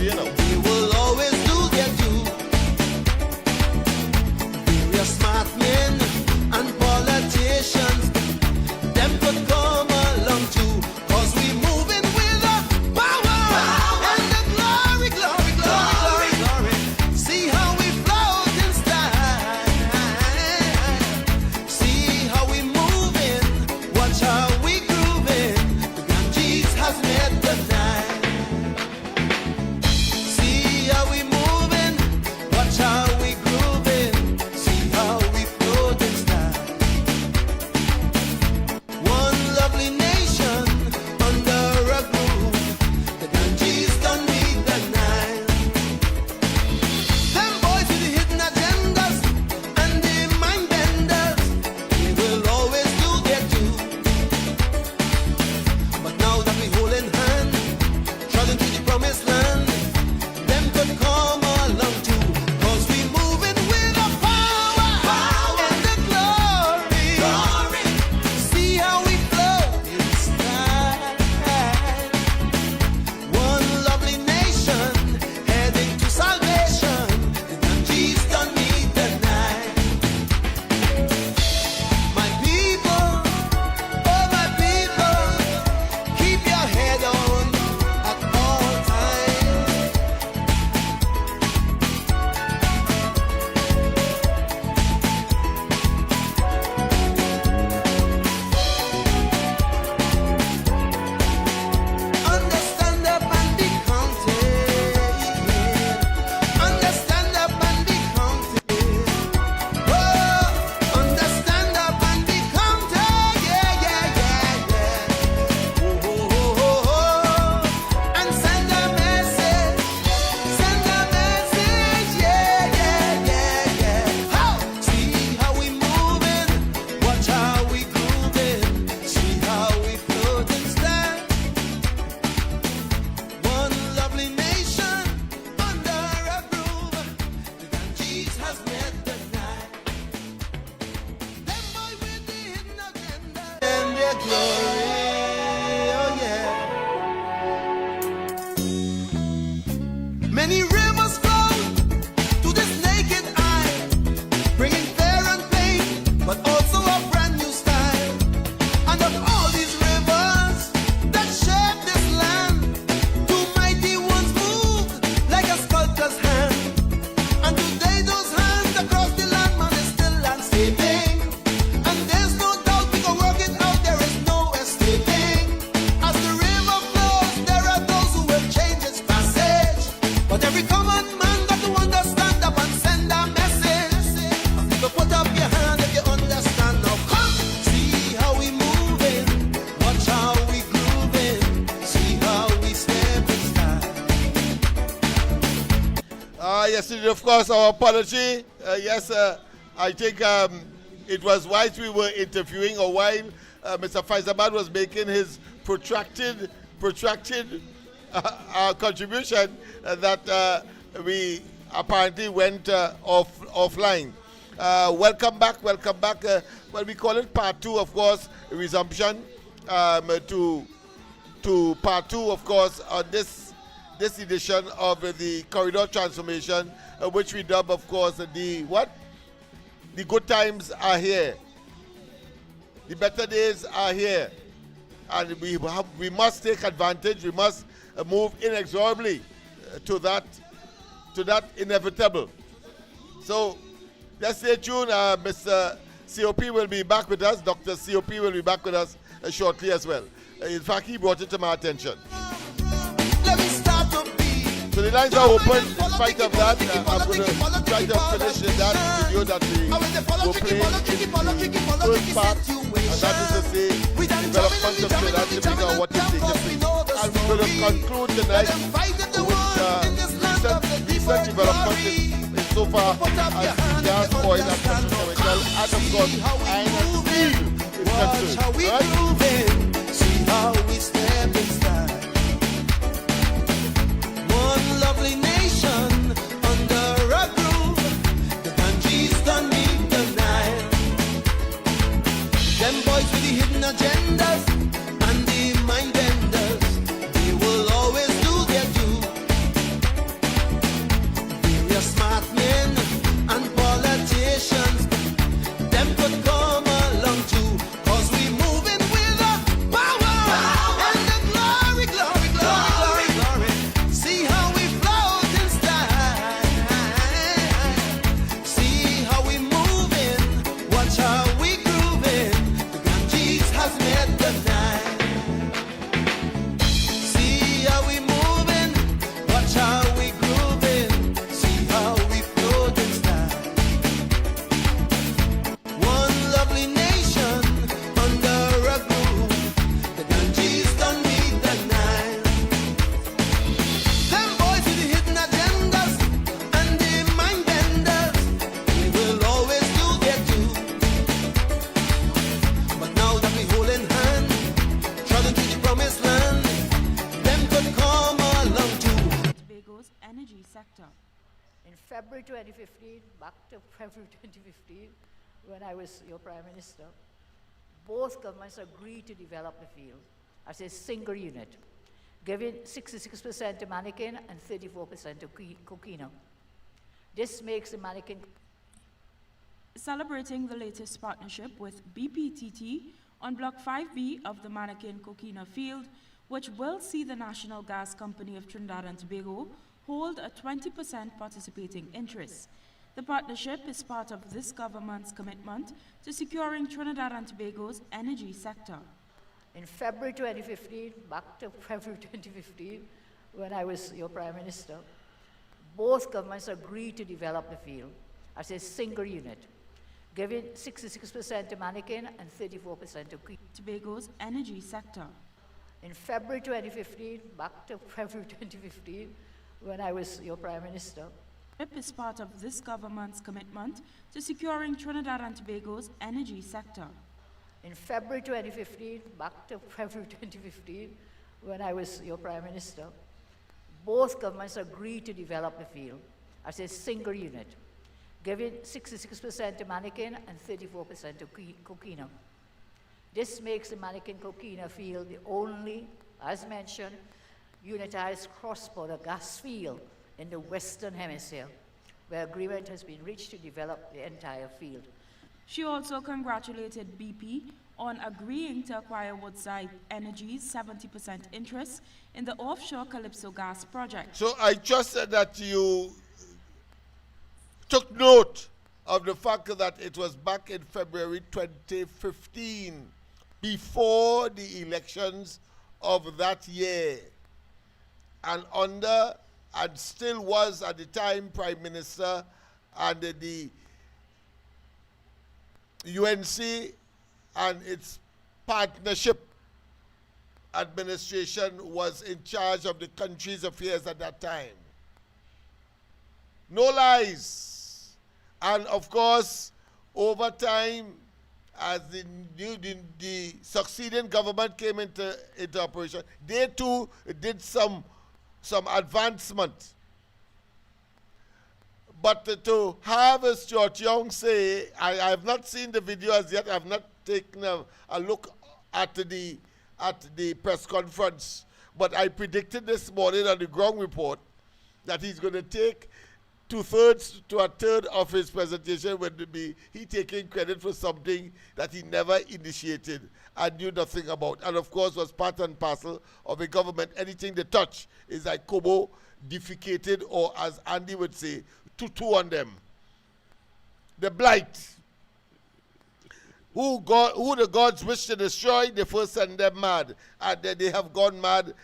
country, you know. They will always do their due. Various smart men and politicians, them could come along too, 'cause we moving with the power and the glory, glory, glory, glory, glory. See how we float in style. See how we moving. Watch how we grooving. The Ganges has made the night. See how we moving. Watch how we grooving. See how we float in style. One lovely nation under a groove. The Ganges don't need the Nile. Them boys with the hidden agendas and the mind benders, they will always do their due. But now that we holding hand, trotting to the promised land, them could come along too, 'cause we moving with the power and the glory. See how we flow in style. One lovely nation heading to salvation. The Ganges don't need the night. My people, oh my people, keep your head on at all times. Understand up and be counted. Understand up and be counted. Oh, understand up and be counted. Yeah, yeah, yeah, yeah. Oh, oh, oh, oh. And send a message. Send a message. Yeah, yeah, yeah, yeah. How? See how we moving. Watch how we grooving. See how we float and stand. One lovely nation under a groove. The Ganges has met the night. Them boy with the hidden agenda and their glory. Oh yeah. Many rivers flow to this naked eye, bringing fair and plain, but also a brand new style. And of all these rivers that shape this land, two mighty ones move like a sculptor's hand. And today those hands across the land, man, is still landscaping. And there's no doubt we can work it out, there is no escaping. As the river flows, there are those who will change its passage. But every common man got to understand up and send a message. So put up your hand if you understand. Now come, see how we moving. Watch how we grooving. See how we step in style. Yesterday, of course, our apology. Yes, I think it was whilst we were interviewing or while Mr. Faizabad was making his protracted contribution that we apparently went offline. Welcome back. Well, we call it part 2, of course, resumption to part 2, of course, on this edition of the corridor transformation, which we dub, of course, the good times are here, the better days are here, and we must take advantage. We must move inexorably to that inevitable. So let's stay tuned. Mr. COP will be back with us. Dr. COP will be back with us shortly as well. In fact, he brought it to my attention. Let me start to be. So the lines are open. In spite of that, I'm going to try to finish that video that we will play in the first part, and that is to say, development of Trinidad and Tobago, what is taking place. And we're going to conclude tonight with recent developments so far as gas, oil, and petrochemical, and of course, iron and steel is concerned. Right? See how we step in style. One lovely nation under a groove. The Ganges don't need the Nile. Them boys with the hidden agendas and the mind benders, they will always do their due. Tobago's energy sector. In February 2015, back to February 2015, when I was your Prime Minister, both governments agreed to develop the field as a single unit, giving 66% to Manikin and 34% to Coquina. This makes the Manikin... Celebrating the latest partnership with BPTT on Block 5B of the Manikin Coquina field, which will see the National Gas Company of Trinidad and Tobago hold a 20% participating interest. The partnership is part of this government's commitment to securing Trinidad and Tobago's energy sector. In February 2015, back to February 2015, when I was your Prime Minister, both governments agreed to develop the field as a single unit, giving 66% to Manikin and 34% to Tobago's energy sector. In February 2015, back to February 2015, when I was your Prime Minister, is part of this government's commitment to securing Trinidad and Tobago's energy sector. In February 2015, back to February 2015, when I was your Prime Minister, both governments agreed to develop the field as a single unit, giving 66% to Manikin and 34% to Coquina. This makes the Manikin Coquina field the only, as mentioned, unitized cross-border gas field in the Western Hemisphere, where agreement has been reached to develop the entire field. She also congratulated BP on agreeing to acquire Woodside Energy's 70% interest in the offshore Calypso gas project. So I trust that you took note of the fact that it was back in February 2015, before the elections of that year, and still was at the time Prime Minister, and the UNC and its partnership administration was in charge of the country's affairs at that time. No lies. And of course, over time, as the succeeding government came into operation, they too did some advancement. But to have a Stuart Young say, I have not seen the video as yet, I have not taken a look at the press conference, but I predicted this morning on the ground report that he's going to take 2/3 to 1/3 of his presentation would be he taking credit for something that he never initiated and knew nothing about, and of course was part and parcel of a government. Anything they touch is like Kobo defecated, or as Andy would say, tutu on them. The blight. Who the gods wish to destroy, they first send them mad. And they have gone mad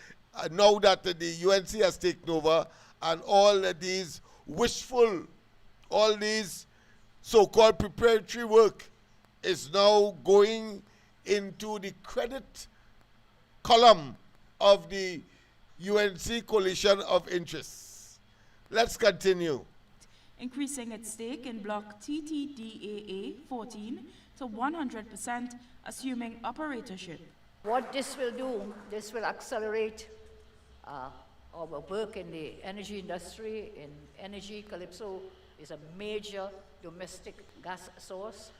now that the UNC has taken over, and all these wishful, all these so-called preparatory work is now going into the credit column of the UNC coalition of interests. Let's continue. Increasing its stake in block TTDAA 14 to 100%, assuming operatorship. What this will do, this will accelerate our work in the energy industry. In energy, Calypso is a major domestic gas source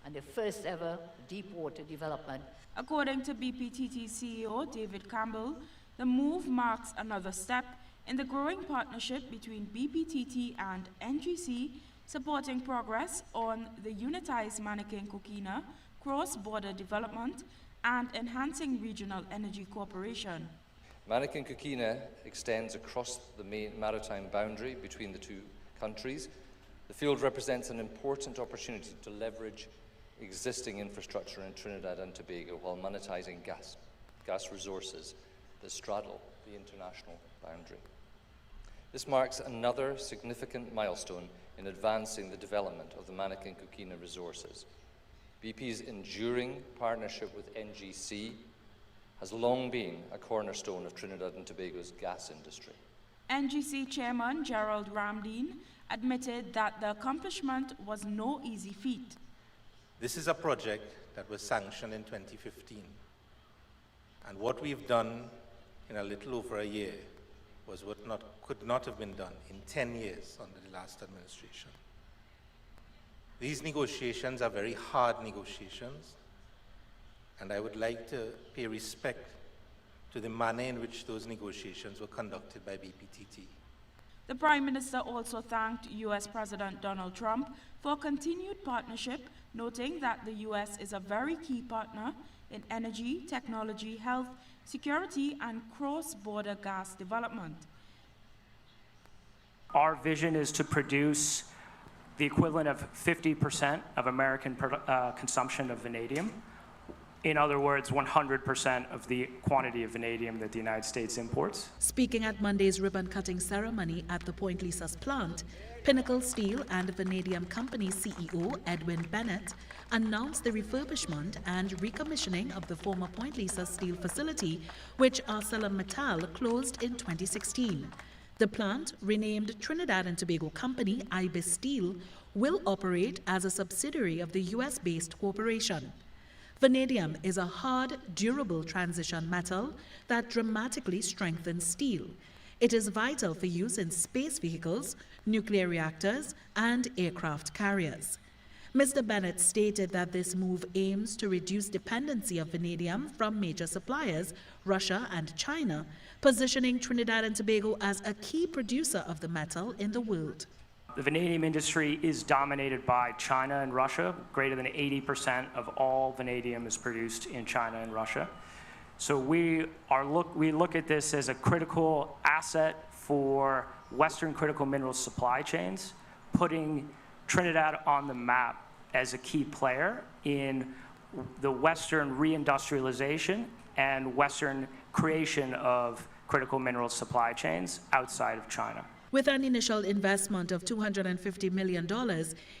and the first ever deep water development. According to BPTT CEO David Campbell, the move marks another step in the growing partnership between BPTT and NGC, supporting progress on the unitized Manikin Coquina cross-border development and enhancing regional energy cooperation. Manikin Coquina extends across the main maritime boundary between the two countries. The field represents an important opportunity to leverage existing infrastructure in Trinidad and Tobago while monetizing gas resources that straddle the international boundary. This marks another significant milestone in advancing the development of the Manikin Coquina resources. BP's enduring partnership with NGC has long been a cornerstone of Trinidad and Tobago's gas industry. NGC Chairman Gerald Ramdeen admitted that the accomplishment was no easy feat. This is a project that was sanctioned in 2015. And what we've done in a little over a year was what could not have been done in 10 years under the last administration. These negotiations are very hard negotiations, and I would like to pay respect to the manner in which those negotiations were conducted by BPTT. The Prime Minister also thanked U.S. President Donald Trump for continued partnership, noting that the U.S. is a very key partner in energy, technology, health, security, and cross-border gas development. Our vision is to produce the equivalent of 50% of American consumption of vanadium. In other words, 100% of the quantity of vanadium that the United States imports. Speaking at Monday's ribbon-cutting ceremony at the Point Lisa's plant, Pinnacle Steel and Vanadium Company CEO Edwin Bennett announced the refurbishment and recommissioning of the former Point Lisa steel facility, which ArcelorMittal closed in 2016. The plant, renamed Trinidad and Tobago Company Ibis Steel, will operate as a subsidiary of the US-based corporation. Vanadium is a hard, durable transition metal that dramatically strengthens steel. It is vital for use in space vehicles, nuclear reactors, and aircraft carriers. Mr. Bennett stated that this move aims to reduce dependency of vanadium from major suppliers, Russia and China, positioning Trinidad and Tobago as a key producer of the metal in the world. The vanadium industry is dominated by China and Russia. Greater than 80% of all vanadium is produced in China and Russia. So we look at this as a critical asset for Western critical mineral supply chains, putting Trinidad on the map as a key player in the Western reindustrialization and Western creation of critical mineral supply chains outside of China. With an initial investment of $250 million,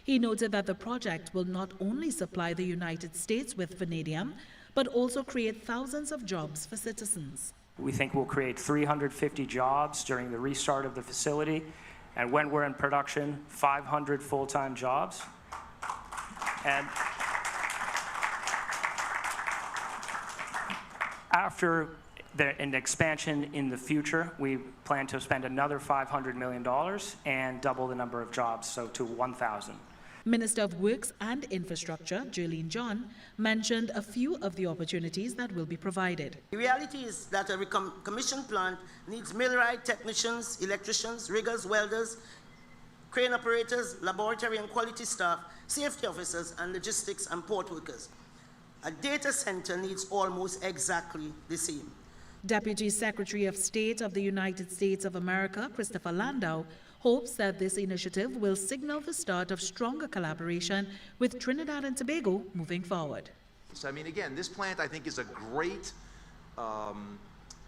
he noted that the project will not only supply the United States with vanadium, but also create thousands of jobs for citizens. We think we'll create 350 jobs during the restart of the facility, and when we're in production, 500 full-time jobs. And after an expansion in the future, we plan to spend another $500 million and double the number of jobs, so to 1,000. Minister of Works and Infrastructure, Jolene John, mentioned a few of the opportunities that will be provided. The reality is that a commissioned plant needs millwright technicians, electricians, riggers, welders, crane operators, laboratory and quality staff, safety officers, and logistics and port workers. A data center needs almost exactly the same. Deputy Secretary of State of the United States of America, Christopher Landau, hopes that this initiative will signal the start of stronger collaboration with Trinidad and Tobago moving forward. So, I mean, again, this plant, I think, is a great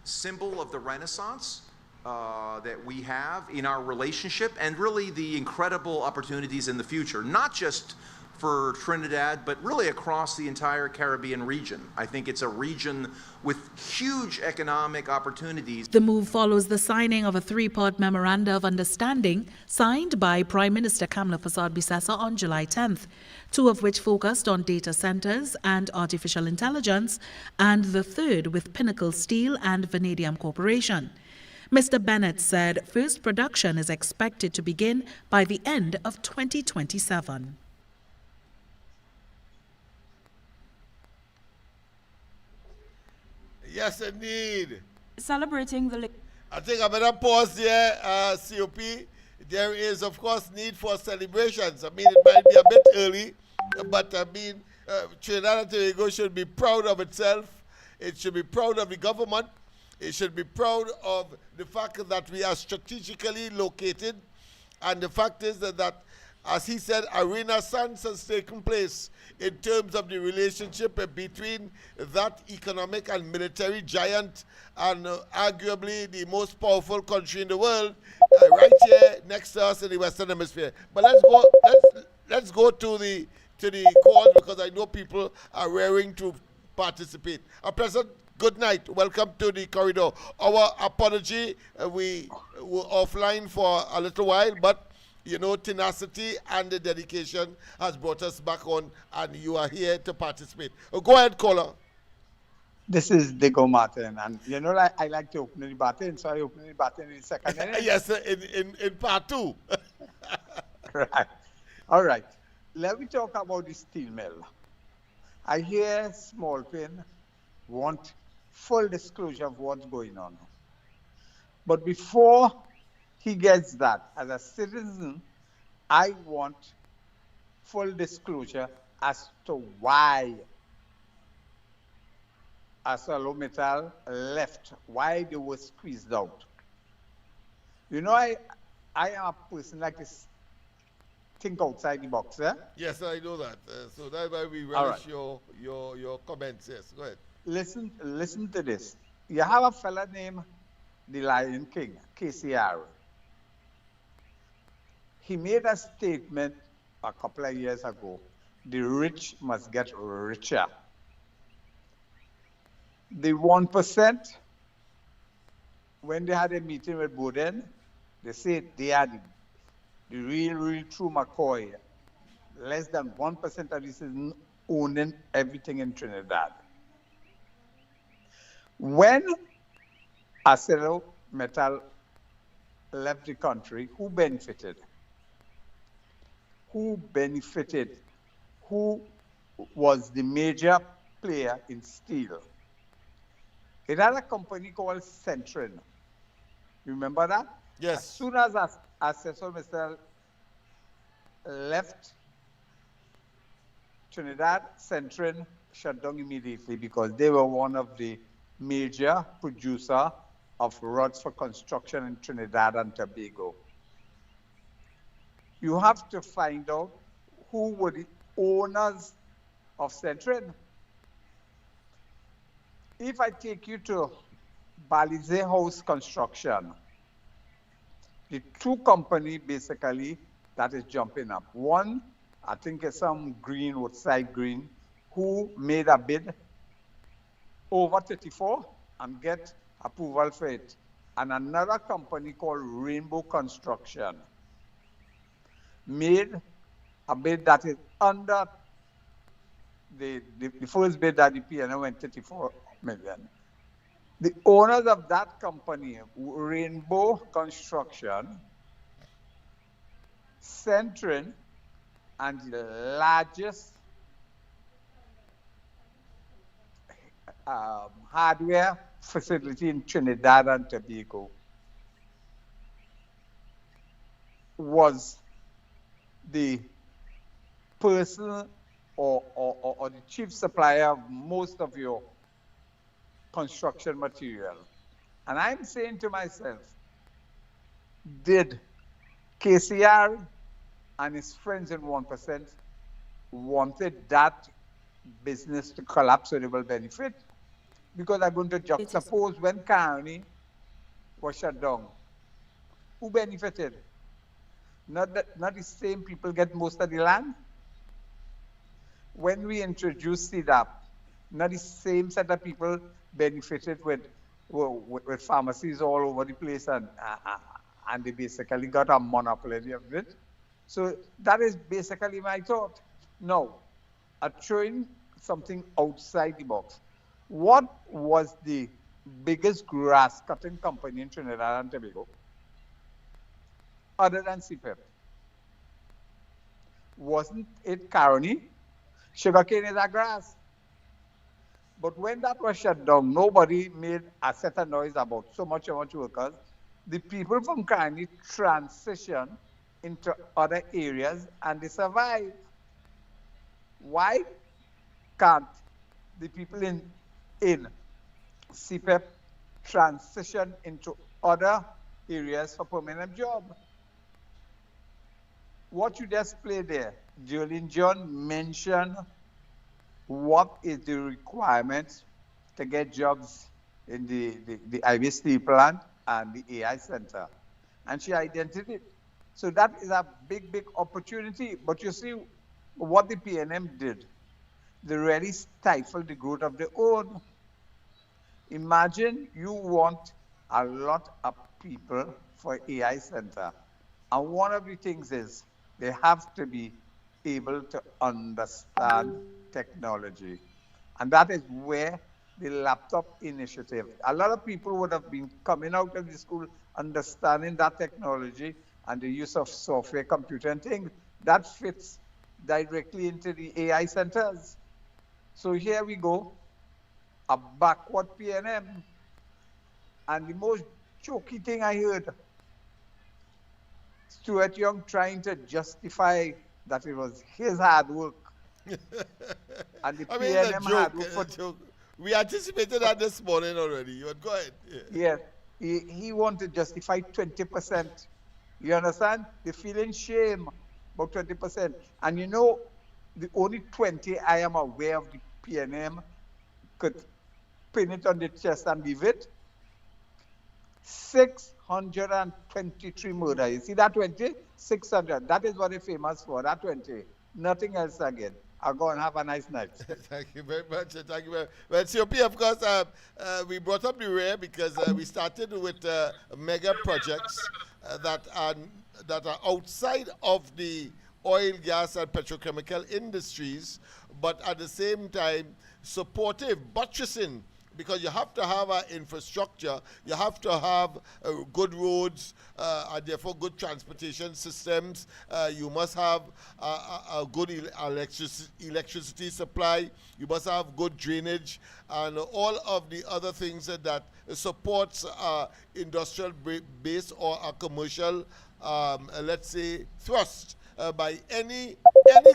symbol of the renaissance that we have in our relationship and really the incredible opportunities in the future, not just for Trinidad, but really across the entire Caribbean region. I think it's a region with huge economic opportunities. The move follows the signing of a three-part memoranda of understanding signed by Prime Minister Kamla Persad-Bissessar on July 10th, two of which focused on data centers and artificial intelligence, and the third with Pinnacle Steel and Vanadium Corporation. Mr. Bennett said first production is expected to begin by the end of 2027. Yes, indeed. Celebrating the... I think I'm going to pause there, COP. There is, of course, need for celebrations. I mean, it might be a bit early, but I mean, Trinidad and Tobago should be proud of itself. It should be proud of the government. It should be proud of the fact that we are strategically located. And the fact is that as he said, a renaissance has taken place in terms of the relationship between that economic and military giant and arguably the most powerful country in the world, right here next to us in the Western Hemisphere. But let's go to the call, because I know people are raring to participate. A pleasant good night. Welcome to the corridor. Our apology, we were offline for a little while, but you know, tenacity and the dedication has brought us back on, and you are here to participate. Go ahead, caller. This is Diego Martin, and you know, like, I like to open the button, so I open the button in second inning. Yes, in part two. Right. All right. Let me talk about the steel mill. I hear Smallpin want full disclosure of what's going on. But before he gets that, as a citizen, I want full disclosure as to why ArcelorMittal left, why they were squeezed out. You know, I am a person like this, think outside the box, eh? Yes, I know that. So that's why we All relish right. your comments. Yes, go ahead. Listen to this. You have a fella named the Lion King, KCR. He made a statement a couple of years ago: the rich must get richer. The 1%, when they had a meeting with Bowden, they said they are the real true McCoy. Less than 1% of this is owning everything in Trinidad. When ArcelorMittal left the country, who benefited? Who benefited? Who was the major player in steel? It had a company called Centrin. You remember that? Yes. As soon as ArcelorMittal left Trinidad, Centrin shut down immediately because they were one of the major producer of rods for construction in Trinidad and Tobago. You have to find out who were the owners of Centrin. If I take you to Balize House Construction, the two companies basically that is jumping up. One, I think it's some green, Woodside Green, who made a bid over 34 and get approval for it. And another company called Rainbow Construction made a bid that is under the first bid that the PNO went 34 million. The owners of that company, Rainbow Construction, Centrin, and the largest hardware facility in Trinidad and Tobago, was the person or the chief supplier of most of your construction material. And I'm saying to myself, did KCR and his friends in 1% wanted that business to collapse so they will benefit? Because I'm going to juxtapose when Carney was shut down. Who benefited? Not the same people get most of the land. When we introduced CDAP, not the same set of people benefited with pharmacies all over the place, and they basically got a monopoly of it. So that is basically my thought. Now, throwing something outside the box. What was the biggest grass cutting company in Trinidad and Tobago other than CPEP? Wasn't it Caroni? Sugarcane is a grass. But when that was shut down, nobody made a set of noise about so much workers. The people from Caroni transitioned into other areas and they survived. Why can't the people in CPEP transition into other areas for permanent job? What you just played there, Jolene John mentioned what is the requirement to get jobs in the Ivy Steel plant and the AI center. And she identified it. So that is a big opportunity. But you see what the PNM did. They really stifled the growth of their own. Imagine you want a lot of people for AI center. And one of the things is they have to be able to understand technology. And that is where the laptop initiative. A lot of people would have been coming out of the school understanding that technology and the use of software, computer, and things. That fits directly into the AI centers. So here we go, a backward PNM. And the most choky thing I heard, Stuart Young trying to justify that it was his hard work. And the I mean, it's a PNM hard joke. work It's for a joke. We anticipated that this morning already. But go ahead. Yeah. yes, he wanted to justify 20%. You understand? They feeling shame about 20%. And you know, the only 20 I am aware of the PNM could pin it on the chest and leave it. 623 murder. You see that 20? 600. That is what they're famous for, that 20. Nothing else again. I'll go and have a nice night. Thank you very much. Thank you very much. Well, COP, of course, we brought up the rare because we started with mega projects that are outside of the oil, gas, and petrochemical industries, but at the same time supportive, buttressing, because you have to have an infrastructure, you have to have good roads, and therefore good transportation systems. You must have a good electricity supply. You must have good drainage and all of the other things that supports industrial base or a commercial, let's say, thrust by any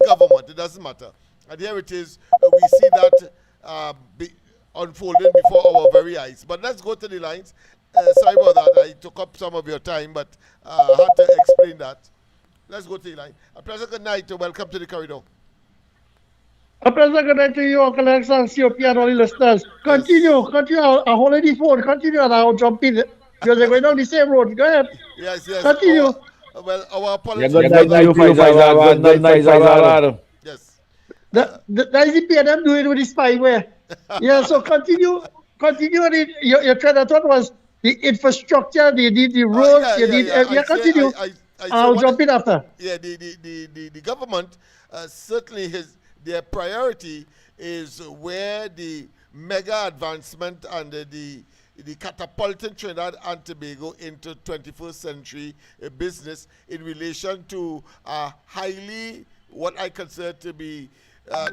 government. It doesn't matter. And here it is. We see that unfolding before our very eyes. But let's go to the lines. Sorry about that. I took up some of your time, but I had to explain that. Let's go to the line. A pleasant good night. Welcome to the corridor. A pleasant good night to you, Uncle Alex and COP and all the listeners. Continue. I hold the phone. Continue and I'll jump in. Because they're going down the same road. Go ahead. Yes. Continue. Our apologies. Good night to you, Faisal. Good night, Faisal. Yes. That is the PNM doing with the spyware. Yeah, so continue. Your train of thought was the infrastructure, the roads, continue. I'll jump in after. Yeah, the government certainly their priority is where the mega advancement and the catapulting Trinidad and Tobago into 21st century business in relation to a highly, what I consider to be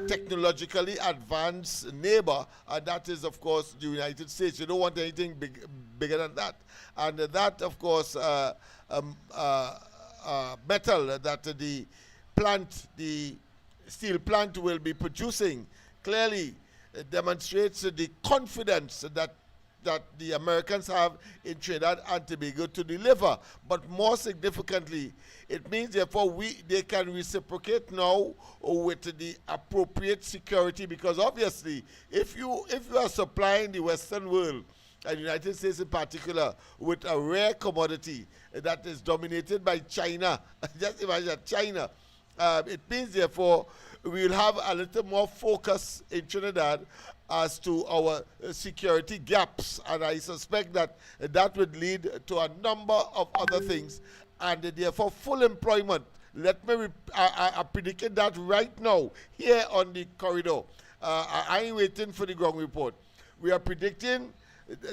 technologically advanced neighbor, and that is, of course, the United States. You don't want anything bigger than that. And that, of course, metal that the steel plant will be producing clearly demonstrates the confidence that the Americans have in Trinidad and Tobago to deliver. But more significantly, it means therefore they can reciprocate now with the appropriate security, because obviously if you are supplying the Western world and the United States in particular with a rare commodity that is dominated by China, just imagine China, it means therefore we will have a little more focus in Trinidad as to our security gaps, and I suspect that would lead to a number of other things, and therefore full employment. I'm predicting that right now here on the corridor. I ain't waiting for the ground report. We are predicting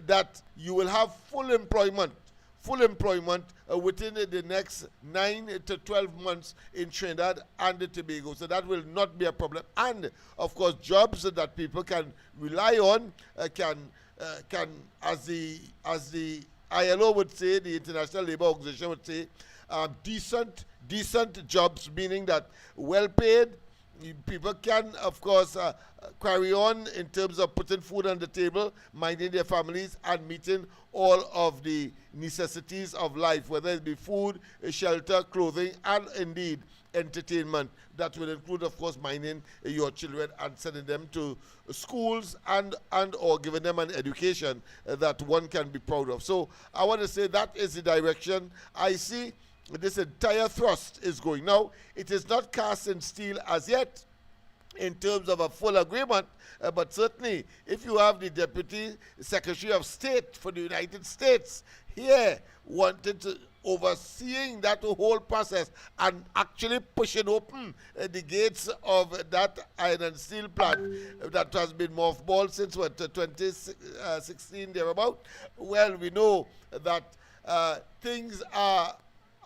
that you will have full employment within the next 9 to 12 months in Trinidad and Tobago. So that will not be a problem. And, of course, jobs that people can rely on, can as the ILO would say, the International Labour Organization would say, decent jobs, meaning that well-paid. People can, of course, carry on in terms of putting food on the table, minding their families, and meeting all of the necessities of life, whether it be food, shelter, clothing, and indeed entertainment. That will include, of course, minding your children and sending them to schools and or giving them an education that one can be proud of. So I want to say that is the direction I see this entire thrust is going. Now, it is not cast in steel as yet in terms of a full agreement, but certainly if you have the Deputy Secretary of State for the United States here wanted to overseeing that whole process and actually pushing open the gates of that iron and steel plant that has been mothballed since 2016 thereabout. Well, we know that things are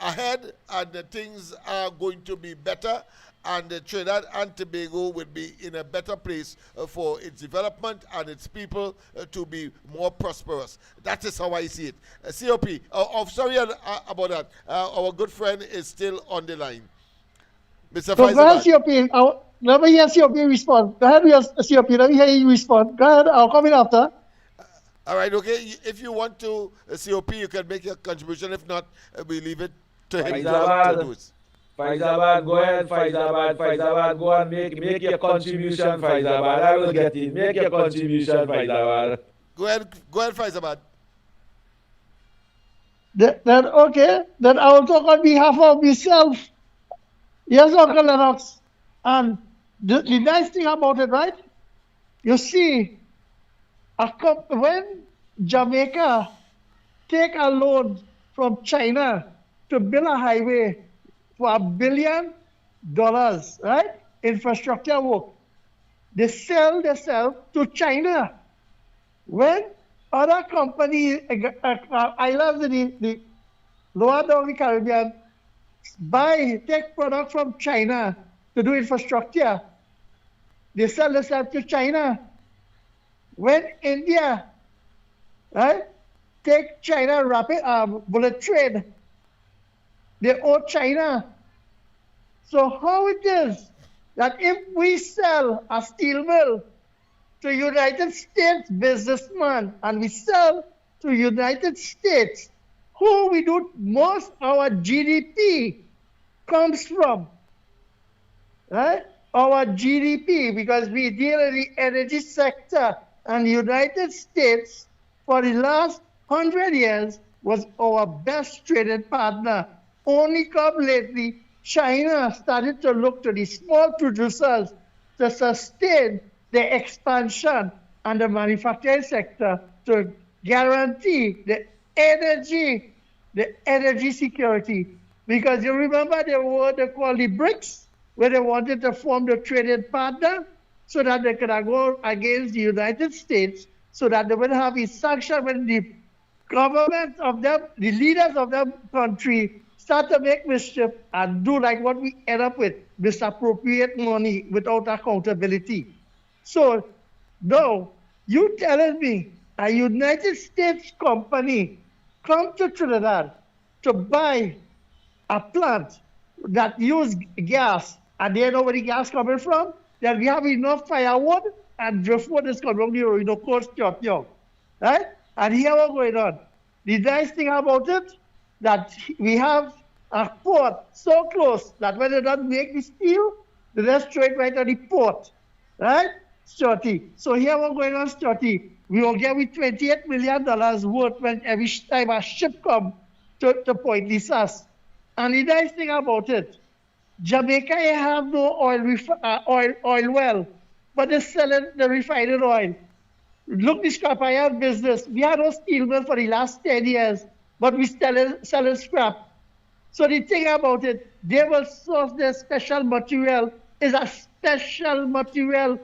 ahead and things are going to be better, and Trinidad and Tobago will be in a better place for its development and its people to be more prosperous. That is how I see it. COP, sorry about that. Our good friend is still on the line. Mr. So go ahead, Faisal. COP. Let me hear COP respond. Go ahead, COP. Let me hear you respond. Go ahead. I'll come in after. All right, okay. If you want to, COP, you can make your contribution. If not, we leave it to him to do it. Faizabad, go ahead, Faizabad, go and make your contribution, Faizabad. I will get it. Make your contribution, Faizabad. Go ahead, Faizabad. Then okay, then I will talk on behalf of myself. Yes, Uncle Lennox. And the nice thing about it, right? You see, when Jamaica take a loan from China to build a highway for $1 billion, right? Infrastructure work. They sell themselves to China. When other companies, islands in the lower down the Caribbean, take product from China to do infrastructure, they sell themselves to China. When India, right, take China rapid bullet train, they owe China. So how it is that if we sell a steel mill to United States businessman and we sell to United States, who we do most our GDP comes from, right? Our GDP, because we deal in the energy sector, and the United States for the last 100 years was our best trading partner. Only come lately, China started to look to the small producers to sustain the expansion and the manufacturing sector to guarantee the energy security. Because you remember the word they called the BRICS, where they wanted to form the trading partner so that they could go against the United States, so that they would have a sanction when the government of them, the leaders of their country, start to make mischief and do like what we end up with, misappropriate money without accountability. So now you telling me a United States company come to Trinidad to buy a plant that use gas, and they know where the gas coming from, that we have enough firewood and driftwood is coming from the coast young, right? And here what's going on. The nice thing about it, that we have a port so close that when they don't make the steel, they just straight right at the port, right? Stuarty. So here what's going on, Stuarty. We will get with $28 million worth when every time a ship come to Point Lisas. And the nice thing about it, Jamaica have no oil well, but they're selling the refined oil. Look, the scrap iron business. We had no steel mill for the last 10 years, but we selling scrap. So the thing about it, they will source their special material. Is a special material.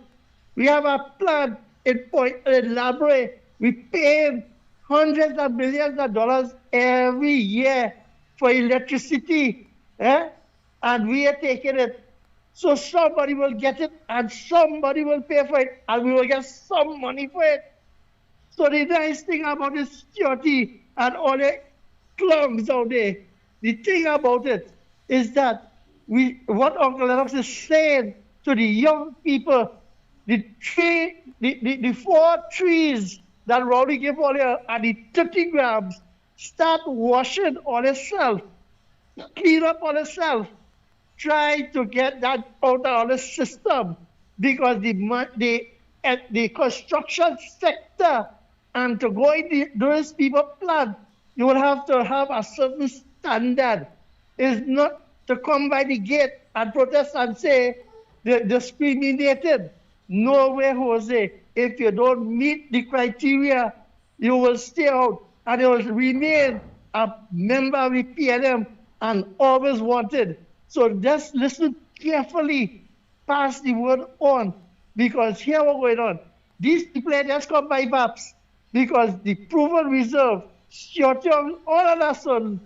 We have a plant in Labre. We pay hundreds of millions of dollars every year for electricity, and we are taking it. So somebody will get it, and somebody will pay for it, and we will get some money for it. So the nice thing about this security and all the clubs out there, the thing about it is that what Uncle Lennox is saying to the young people, the 4 trees that Rowdy gave all here and the 30 grams, start washing on itself, clean up on itself, try to get that out of the system, because the construction sector and to go in those people plant, you will have to have a certain standard. It's not to come by the gate and protest and say they're discriminated. No way, Jose. If you don't meet the criteria, you will stay out, and it will remain a member of the PNM and always wanted. So just listen carefully, pass the word on, because here what's going on. These people just come by maps because the proven reserve, Stuart Young, all of that sudden,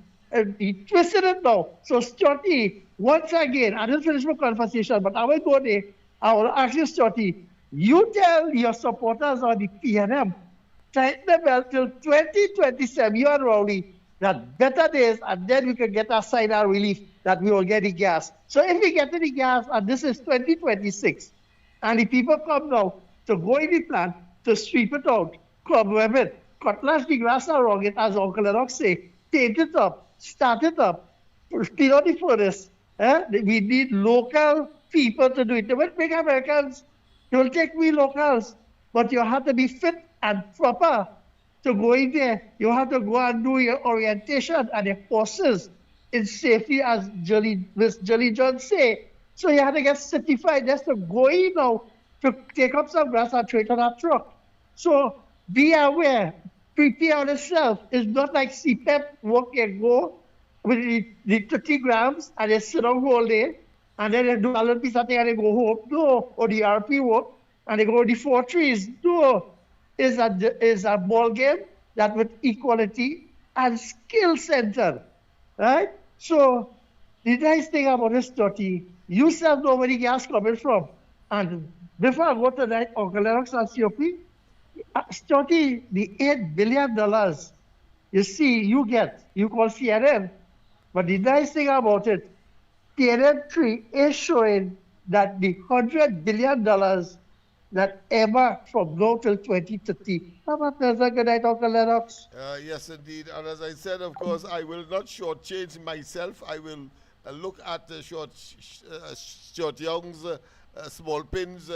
he twisted it now. So Stuarty, once again, I didn't finish my conversation, but I will go there. I will ask you, Stuarty, you tell your supporters on the PNM, tighten the belt till 2027, you and Rowley, that better days, and then we can get our sign of relief that we will get the gas. So if we get the gas, and this is 2026, and the people come now to go in the plant to sweep it out, cobweb it, cutlass the grass around it, as Uncle Lennox say, paint it up, start it up, clean out the furnace. We need local people to do it. They won't make Americans. They will take we locals, but you have to be fit and proper to go in there. You have to go and do your orientation and your courses in safety, as Miss Jolly John say. So you have to get certified just to go in now to take up some grass and throw it on a truck. So be aware, prepare yourself. It's not like CPEP work and go with the 30 grams and they sit down whole day and then they do a little piece of thing and they go home. No, or the RP work and they go to the 4 trees. No, is a ball game that with equality and skill center, right? So the nice thing about this study, you self know where the gas coming from. And before I go to that, Uncle Lennox and COP, study the $8 billion, you see, you call CNN. But the nice thing about it, CNN 3 is showing that the $100 billion that ever from now till 2030. Have a pleasant good night, Uncle Lennox. Yes, indeed. And as I said, of course, I will not shortchange myself. I will look at Short Young's Small Pins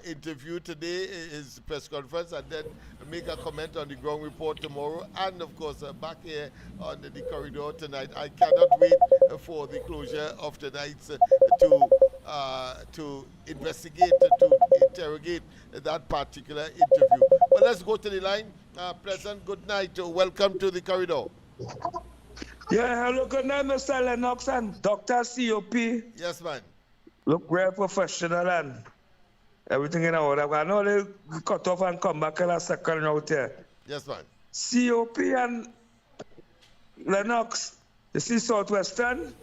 interview today, his press conference, and then make a comment on the ground report tomorrow, and of course back here on the corridor tonight. I cannot wait for the closure of tonight's to investigate, to interrogate that particular interview. But let's go to the line. Pleasant good night. Welcome to the corridor. Yeah, hello, good night, Mr. Lennox and Dr. COP. Yes, man. Look, we're professional and everything in order. I know they cut off and come back in a second out here. Yes, man. COP and Lennox, you see Southwestern?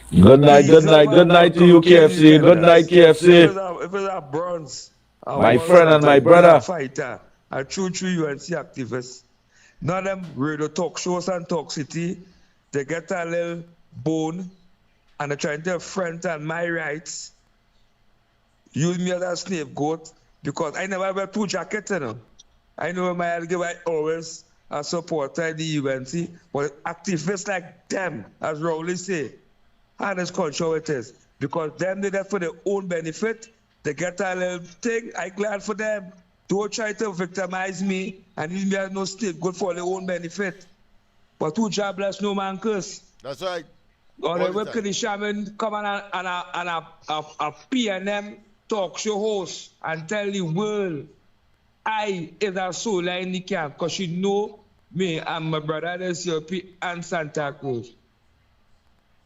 Good night to you, KFC. Good night, KFC. If it's a bronze, my friend and my brother. Fighter, a true UNC activist. None of them radio talk shows and talk city. They get a little bone and they're trying to affront on my rights. Use me as a scapegoat because I never wear 2 jackets, you know. I know my give I always a supporter of the UNC, but activists like them, as Rowley say, and as culture it is. Because them did that for their own benefit. They get a little thing, I'm glad for them. Don't try to victimize me and use me as no scapegoat for their own benefit. But 2 jobless, no man curse. That's right. Or the way the shaman come on a PNM talk show host and tell the world I is a solar in the camp because she know me and my brother the COP and Santa Cruz.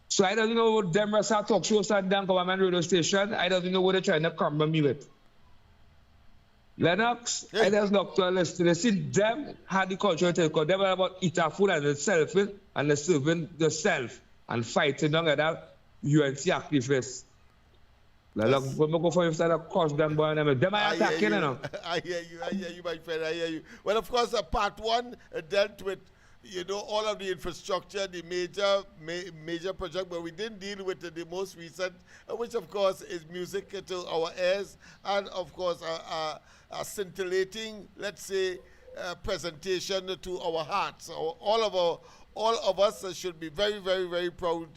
So I don't know what them rest are talk shows and down government radio station. I don't know what they're trying to come me with. Lennox, I just look to listen. They see them had the culture because they were about eating food and the selfing and the serving the self and fighting on that UNC activists. Look, when we go for you, start cross them boy, them are attacking, you know. I hear you, my friend, I hear you. Well, of course, part 1 dealt with, you know, all of the infrastructure, the major project, but we didn't deal with the most recent, which of course is music to our ears, and of course a scintillating, let's say, presentation to our hearts. So all of us should be very, very, very proud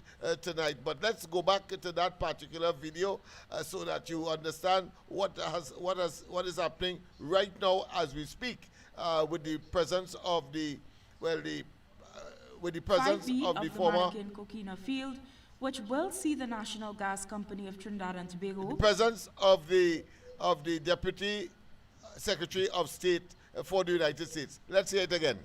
tonight. But let's go back to that particular video so that you understand what is happening right now as we speak with the presence of the former Coquina Field, which will see the National Gas Company of Trinidad and Tobago. The presence of the Deputy Secretary of State for the United States. Let's hear it again.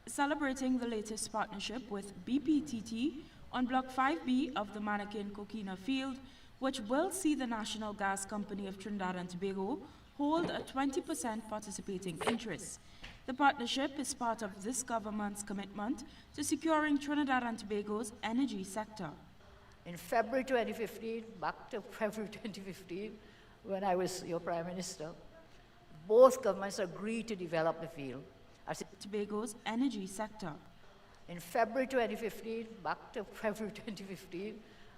celebrating the latest partnership with BPTT on Block 5B of the Mannequin Coquina Field, which will see the National Gas Company of Trinidad and Tobago hold a 20% participating interest. The partnership is part of this government's commitment to securing Trinidad and Tobago's energy sector. In February 2015, back to February 2015, when I was your Prime Minister, both governments agreed to develop the field. Tobago's energy sector. In February 2015, back to February 2015,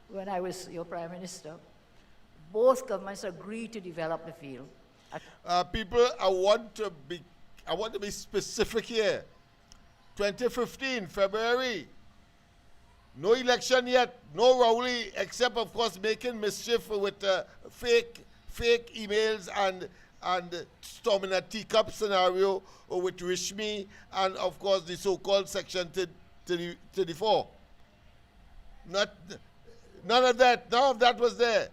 when I was your Prime Minister, both governments agreed to develop the field. People, I want to be specific here. 2015, February. No election yet, no Rowley, except of course making mischief with fake emails and storming a teacup scenario with Rishmi and of course the so-called Section 34. None of that was there.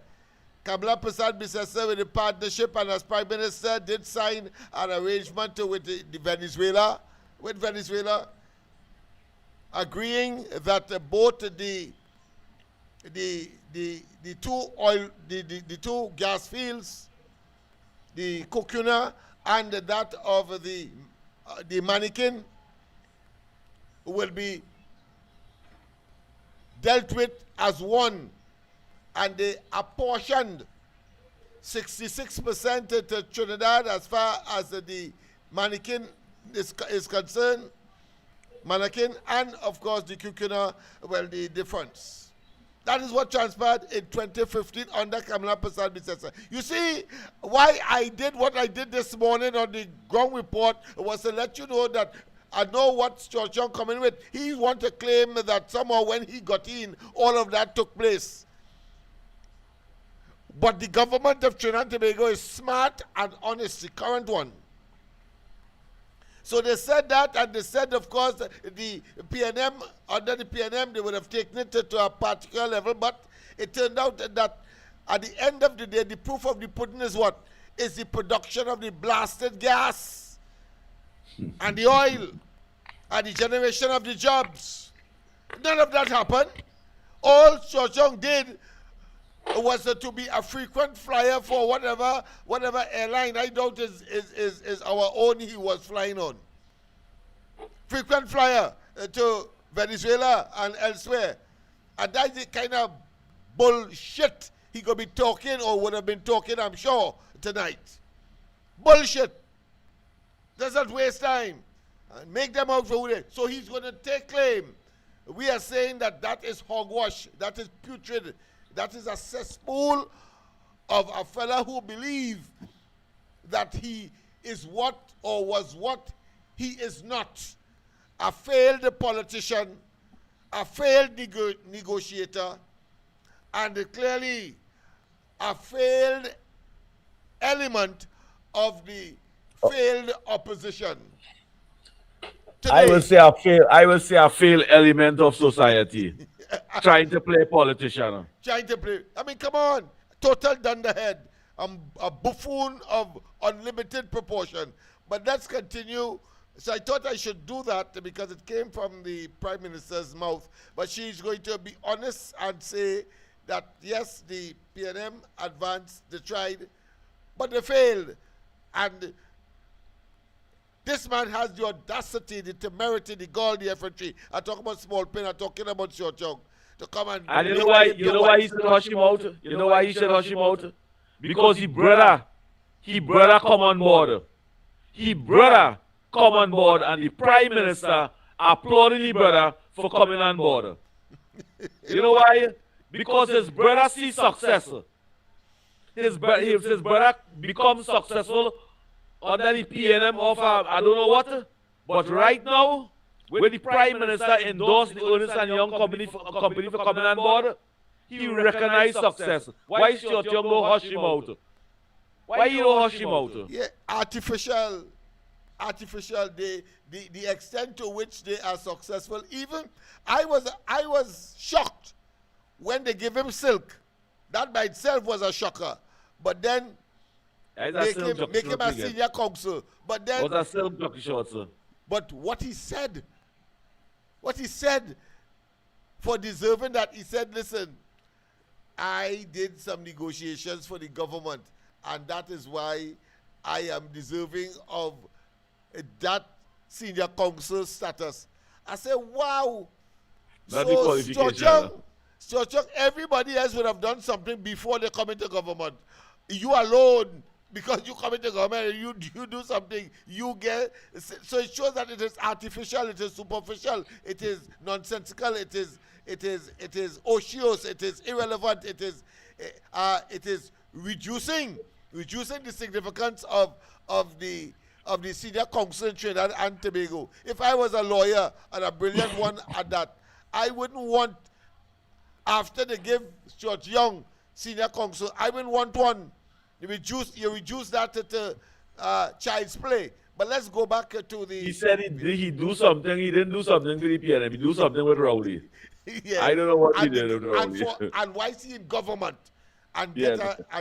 Kamala Prasad Bisesa with the partnership and as Prime Minister did sign an arrangement with Venezuela, agreeing that both the two gas fields, the Coquina and that of the Mannequin, will be dealt with as one, and they apportioned 66% to Trinidad as far as the Mannequin is concerned. Mannequin and of course the Coquina, well, the difference. That is what transpired in 2015 under Kamala Prasad Bisesa. You see, why I did what I did this morning on the ground report was to let you know that I know what George Young coming with. He want to claim that somehow when he got in, all of that took place. But the government of Trinidad and Tobago is smart and honest, the current one. So they said that, and they said, of course, the PNM, under the PNM, they would have taken it to a particular level, but it turned out that at the end of the day, the proof of the pudding is what? Is the production of the blasted gas and the oil and the generation of the jobs. None of that happened. All Chochong did was to be a frequent flyer for whatever airline. I doubt is our own he was flying on. Frequent flyer to Venezuela and elsewhere. And that's the kind of bullshit he could be talking or would have been talking, I'm sure, tonight. Bullshit. Does not waste time. And make them out for who they. So he's going to take claim. We are saying that that is hogwash. That is putrid. That is a cesspool of a fella who believes that he is what or was what he is not. A failed politician, a failed negotiator, and clearly a failed element of the failed opposition. Today, I will say a failed element of society. Trying to play politician. Trying to play. I mean, come on. Total dunderhead. A buffoon of unlimited proportion. But let's continue. So I thought I should do that because it came from the Prime Minister's mouth. But she's going to be honest and say that, yes, the PNM advanced, they tried, but they failed. And this man has the audacity, the temerity, the gall, the effrontery. I talk about small pen, I'm talking about short chunk. To come and you know why he should hush him out? You know why he should hush him out? Because he brother come on board. He brother come on board and the Prime Minister applauding the brother for coming on board. You know why? Because his brother sees success. His brother becomes successful under the PNM of I don't know what. But right now, when the Prime Minister endorsed the Ernest and Young company for coming on board, he recognized success. Why should you go hush him out? Why you don't hush him out? Yeah, artificial. The extent to which they are successful. Even I was shocked when they gave him silk. That by itself was a shocker. But then make him a senior counsel. But then was a silk short, sir. But what he said what he said for deserving that. He said, listen, I did some negotiations for the government, and that is why I am deserving of that senior counsel status. I said, wow. Not the So qualification. Stuart Young, everybody else would have done something before they come into government. You alone, because you come into government and you do something, you get. So it shows that it is artificial, it is superficial, it is nonsensical, it is osseous, it is irrelevant, it is reducing the significance of the senior counsel in Trinidad and Tobago. If I was a lawyer and a brilliant one at that, I wouldn't want, after they give Stuart Young senior counsel, I wouldn't want one. You reduce that to child's play. But let's go back to the. He said he do something. He didn't do something to the PNM. He do something with Rowley. Yeah. I don't know what he did with Rowley. And why is he in government and Yes.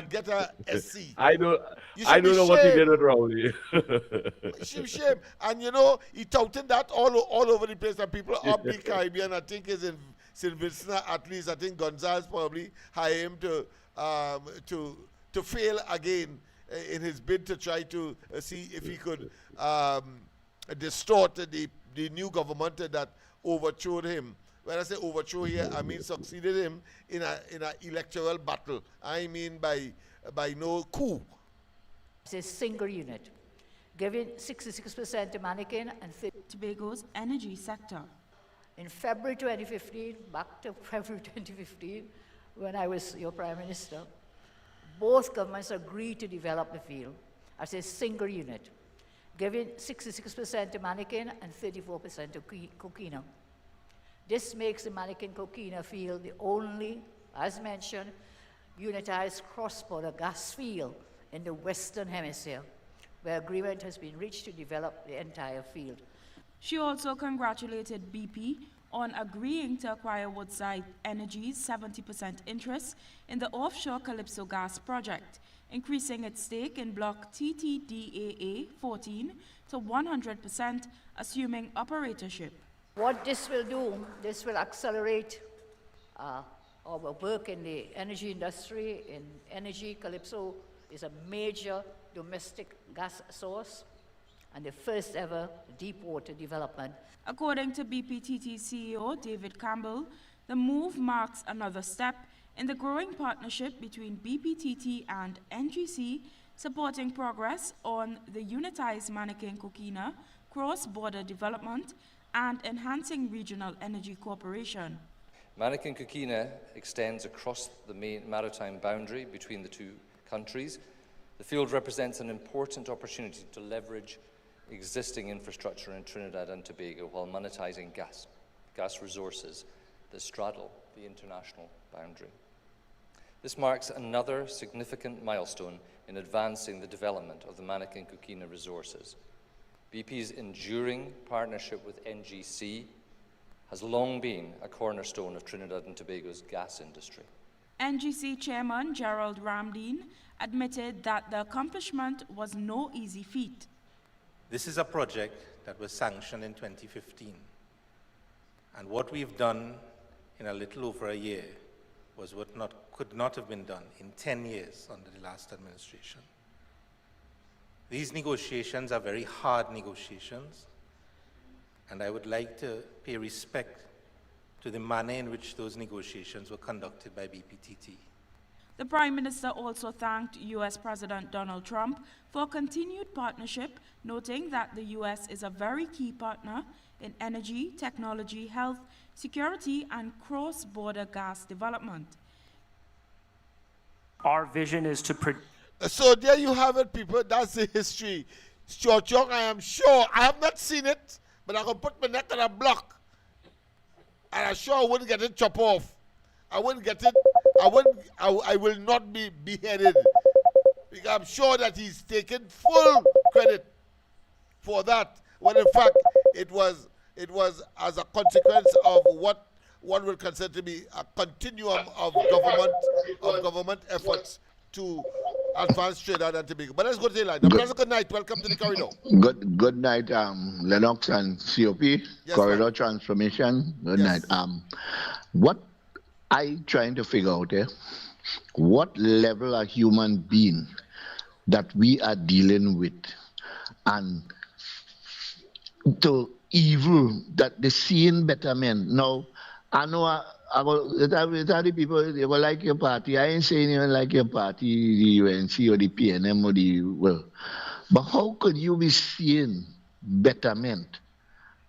get a SC? I don't You should be know what he shamed. did with Rowley. Shame. And he touted that all over the place, and people up the Caribbean, I think, is in St. Vincent, at least. I think Gonzalez probably hired him to fail again in his bid to try to see if he could distort the new government that overthrew him. When I say overthrow here, I mean succeeded him in an electoral battle. I mean by no coup. It's a single unit, giving 66% to Mannequin and Tobago's energy sector. in February 2015, back to February 2015, when I was your Prime Minister, both governments agreed to develop the field as a single unit, giving 66% to Mannequin and 34% to Coquina. This makes the Mannequin-Coquina field the only, as mentioned, unitized cross-border gas field in the Western Hemisphere, where agreement has been reached to develop the entire field. She also congratulated BP on agreeing to acquire Woodside Energy's 70% interest in the offshore Calypso gas project, increasing its stake in block TTDAA 14 to 100%, assuming operatorship. What this will do, this will accelerate our work in the energy industry. In energy, Calypso is a major domestic gas source and the first ever deep water development. According to BPTT CEO David Campbell, the move marks another step in the growing partnership between BPTT and NGC, supporting progress on the unitized Mannequin-Coquina cross-border development and enhancing regional energy cooperation. Mannequin-Coquina extends across the main maritime boundary between the two countries. The field represents an important opportunity to leverage existing infrastructure in Trinidad and Tobago while monetizing gas resources that straddle the international boundary. This marks another significant milestone in advancing the development of the Mannequin-Coquina resources. BP's enduring partnership with NGC has long been a cornerstone of Trinidad and Tobago's gas industry. NGC Chairman Gerald Ramdeen admitted that the accomplishment was no easy feat. This is a project that was sanctioned in 2015. And what we've done in a little over a year was what could not have been done in 10 years under the last administration. These negotiations are very hard negotiations, and I would like to pay respect to the manner in which those negotiations were conducted by BPTT. The Prime Minister also thanked U.S. President Donald Trump for continued partnership, noting that the U.S. is a very key partner in energy, technology, health, security, and cross-border gas development. Our vision is to So there you have it, people. That's the history. Stuart Young, I am sure, I have not seen it, but I can put my neck on a block. And I'm sure I wouldn't get it chopped off. I wouldn't get it, I will not be beheaded. Because I'm sure that he's taken full credit for that, when in fact it was as a consequence of what one would consider to be a continuum of government efforts to advanced Trinidad and Tobago. But let's go to the line. Now, President, good night. Welcome to the corridor. Good night, Lennox and COP. Yes, Corridor man. Transformation. Good Yes. night. What I trying to figure out here, what level of human being that we are dealing with, and the evil that they see in better men. Now, I know the people, they will like your party. I ain't saying you like your party, the UNC or the PNM or the, well, but how could you be seeing betterment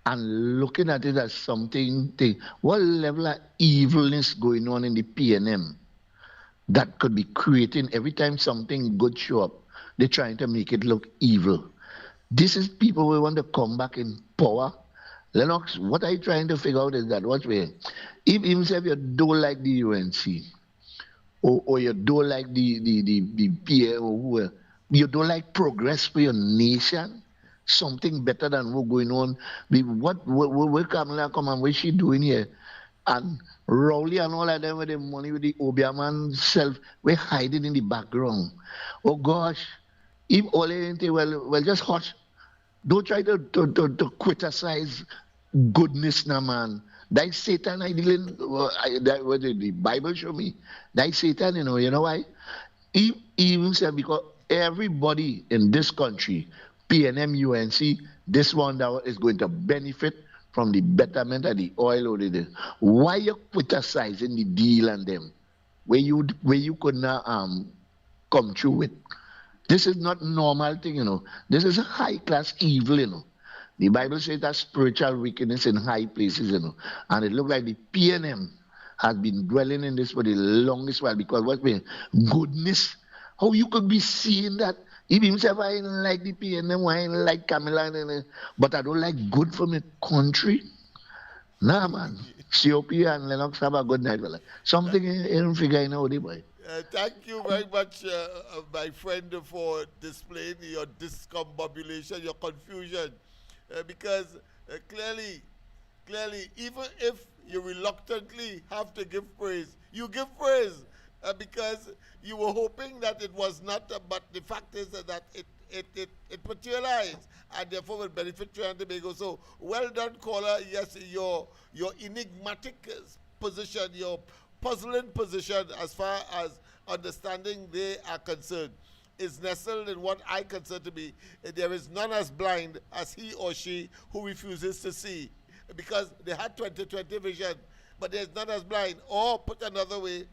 and looking at it as something, what level of evilness going on in the PNM that could be creating every time something good show up, they're trying to make it look evil. This is people who want to come back in power. Lennox, what I'm trying to figure out is that what way, even if you don't like the UNC, or you don't like the PA, or whoever, you don't like progress for your nation, something better than what's going on. What Kamala come and what she doing here? And Rowley and all of them with the money with the Obiaman self, we're hiding in the background. Oh gosh, if all anything, well, just hush. Don't try to criticize goodness, now, man. That Satan, I didn't. What did the Bible show me? That Satan, you know why? He even said because everybody in this country, PNM, UNC, this one that is going to benefit from the betterment of the oil or the. Why you criticizing the deal and them? Where you could not come through with. This is not normal thing, This is a high-class evil, The Bible says that spiritual wickedness in high places, And it looks like the PNM has been dwelling in this for the longest while because what mean goodness. How you could be seeing that? Even himself, I ain't like the PNM, I ain't like Camilla, but I don't like good for my country. Nah, man. COP and Lennox have a good night, fella. Something in figuring out, boy. Thank you very much, my friend, for displaying your discombobulation, your confusion. Because clearly, even if you reluctantly have to give praise, you give praise because you were hoping that it was not, but the fact is that it materialized and therefore will benefit Trinidad and Tobago. So well done, caller. Yes, your enigmatic position, your puzzling position as far as understanding they are concerned is nestled in what I consider to be there is none as blind as he or she who refuses to see, because they had 2020 vision, but there's none as blind. Or put another way,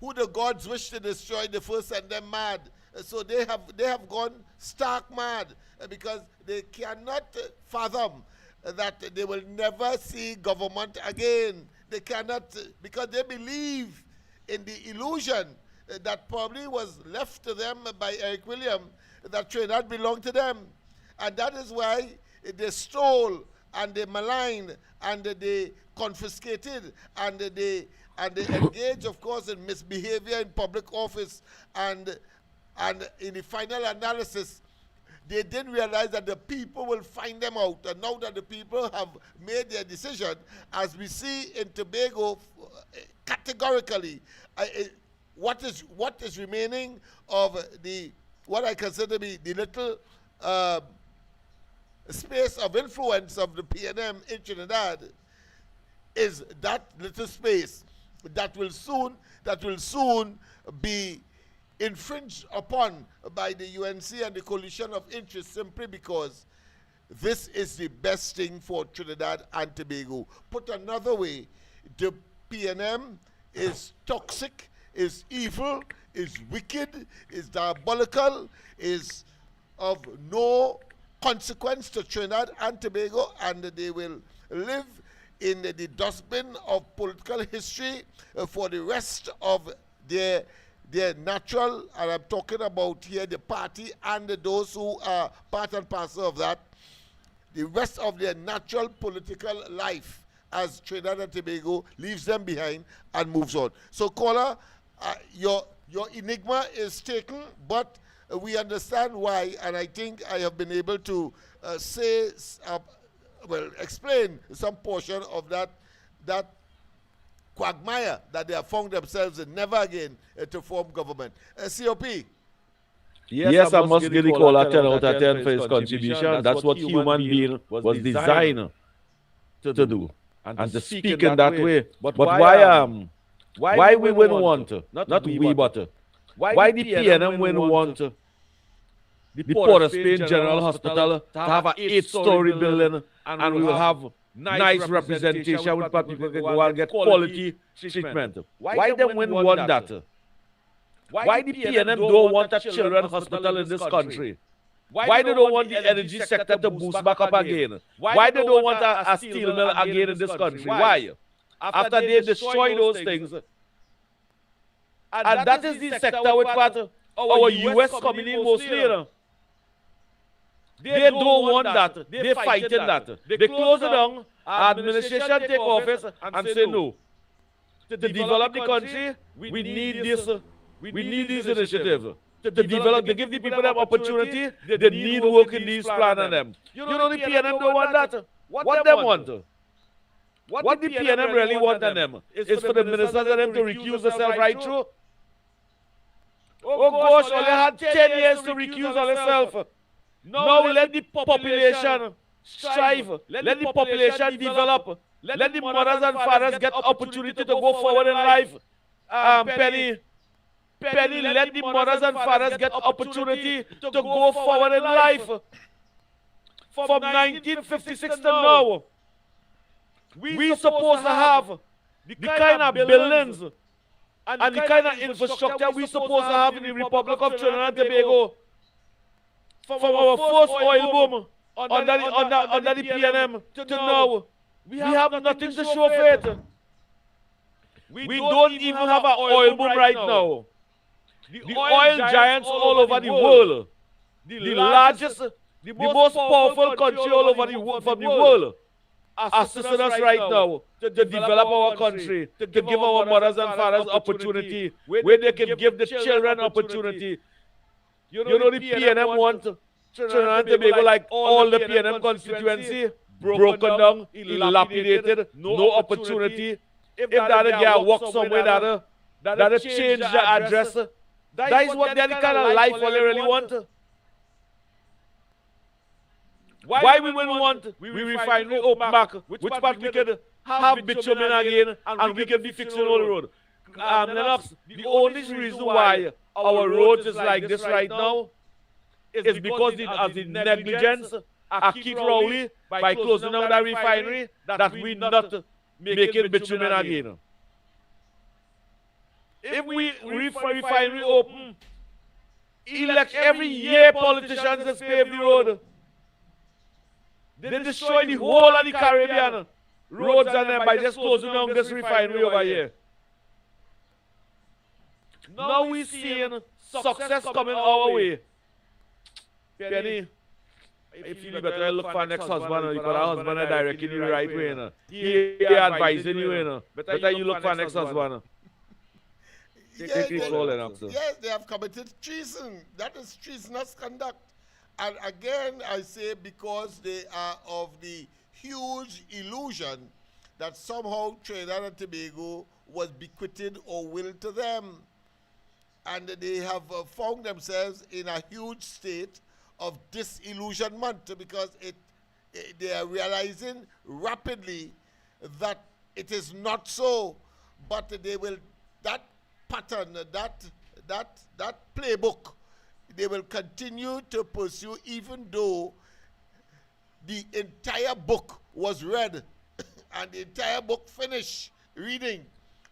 who the gods wish to destroy, they first send them mad. So they have gone stark mad because they cannot fathom that they will never see government again. They cannot, because they believe in the illusion that probably was left to them by Eric William, that Trinidad belonged to them. And that is why they stole and they maligned and they confiscated and they engaged, of course, in misbehavior in public office. And in the final analysis, they didn't realize that the people will find them out. And now that the people have made their decision, as we see in Tobago, categorically, what is remaining of what I consider to be the little space of influence of the PNM in Trinidad is that little space that will soon be infringed upon by the UNC and the coalition of interests, simply because this is the best thing for Trinidad and Tobago. Put another way, the PNM is toxic, is evil, is wicked, is diabolical, is of no consequence to Trinidad and Tobago, and they will live in the dustbin of political history for the rest of their natural, and I'm talking about here the party and those who are part and parcel of that, the rest of their natural political life as Trinidad and Tobago leaves them behind and moves on. So caller, your enigma is taken, but we understand why, and I think I have been able to explain some portion of that quagmire that they have found themselves in, never again to form government. COP. Yes, I must give Nicola 10 out of 10 for his contribution. That's what human being was designed to do. And to speak in that way. But why we wouldn't want to? Not we, but why the PNM wouldn't want to? The Port of Spain General Hospital to have an 8-story building, and we will have nice representation with people can go and get quality treatment. Why them wouldn't want that? Why the PNM don't want a children's hospital in this country? Why they don't want the energy sector to boost back up again? Why they don't want a steel mill again in this country? Why? After they destroy those things. And that is the sector with what our US coming in mostly, you know. They don't want that. They're fighting that. They close it down, administration take office and say no. To develop the country, we need this. We need these initiatives. To develop, to give the people them opportunity, they need work in these plans and them. You know the PNM don't want that. What them want? What the PNM really want on them is for the ministers and them to recuse themselves right through. Oh gosh, all they had 10 years to recuse all themselves. Now let the population strive. Let the population develop. Let the mothers and fathers get opportunity to go forward in life. Penny, let the mothers and fathers get opportunity to go forward in life. From 1956 to now, we supposed to have the kind of buildings and the kind of infrastructure we supposed to have in the Republic of Trinidad and Tobago. From our first oil boom under the PNM to now, we have nothing to show for it. We don't even have an oil boom right now. The oil giants all over the world, the largest, the most powerful country all over the world, are assisting us right now to develop our country, to give our mothers and fathers opportunity, where they can give the children opportunity. You know the PNM want Trinidad and Tobago like all the PNM constituency, broken down, dilapidated, no opportunity. If that guy walk somewhere that change the address, that is what they the kind of life what they really want. Why we wouldn't want we refinery open back, which part we could have bitumen again and we can be fixing all the road. Lennox, the only reason why our roads is like this right now is because of the negligence of Keith Rowley by closing down that refinery that we not making bitumen again. If we refinery open, elect every year politicians that pave the road. They destroy the whole of the Caribbean roads and them by just closing down this refinery over here. Now we seeing success coming our way. Penny, if you better look for next husband, because our husband is directing you the right way. You know. He advising you, you know. Better you look for next husband. Yes, they have committed treason. That is treasonous conduct. And again, I say because they are of the huge illusion that somehow Trinidad and Tobago was bequeathed or willed to them. And they have found themselves in a huge state of disillusionment because they are realizing rapidly that it is not so, but they will, that pattern, that playbook, they will continue to pursue even though the entire book was read and the entire book finished reading.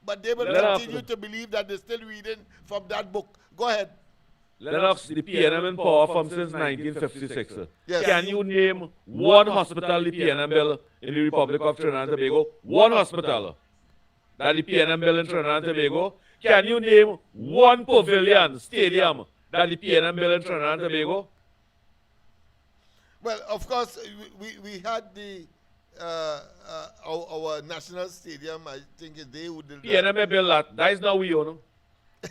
But they will continue to believe that they're still reading from that book. Go ahead. Lennox, the PNM in power from since 1956. Yes. Can you name one hospital the PNM built in the Republic of Trinidad and Tobago? One hospital that the PNM built in Trinidad and Tobago. Can you name one pavilion, stadium, that the PNM built in Trinidad and Tobago? Well, of course, we had the our national stadium. I think they would. PNM built that. That is now we own.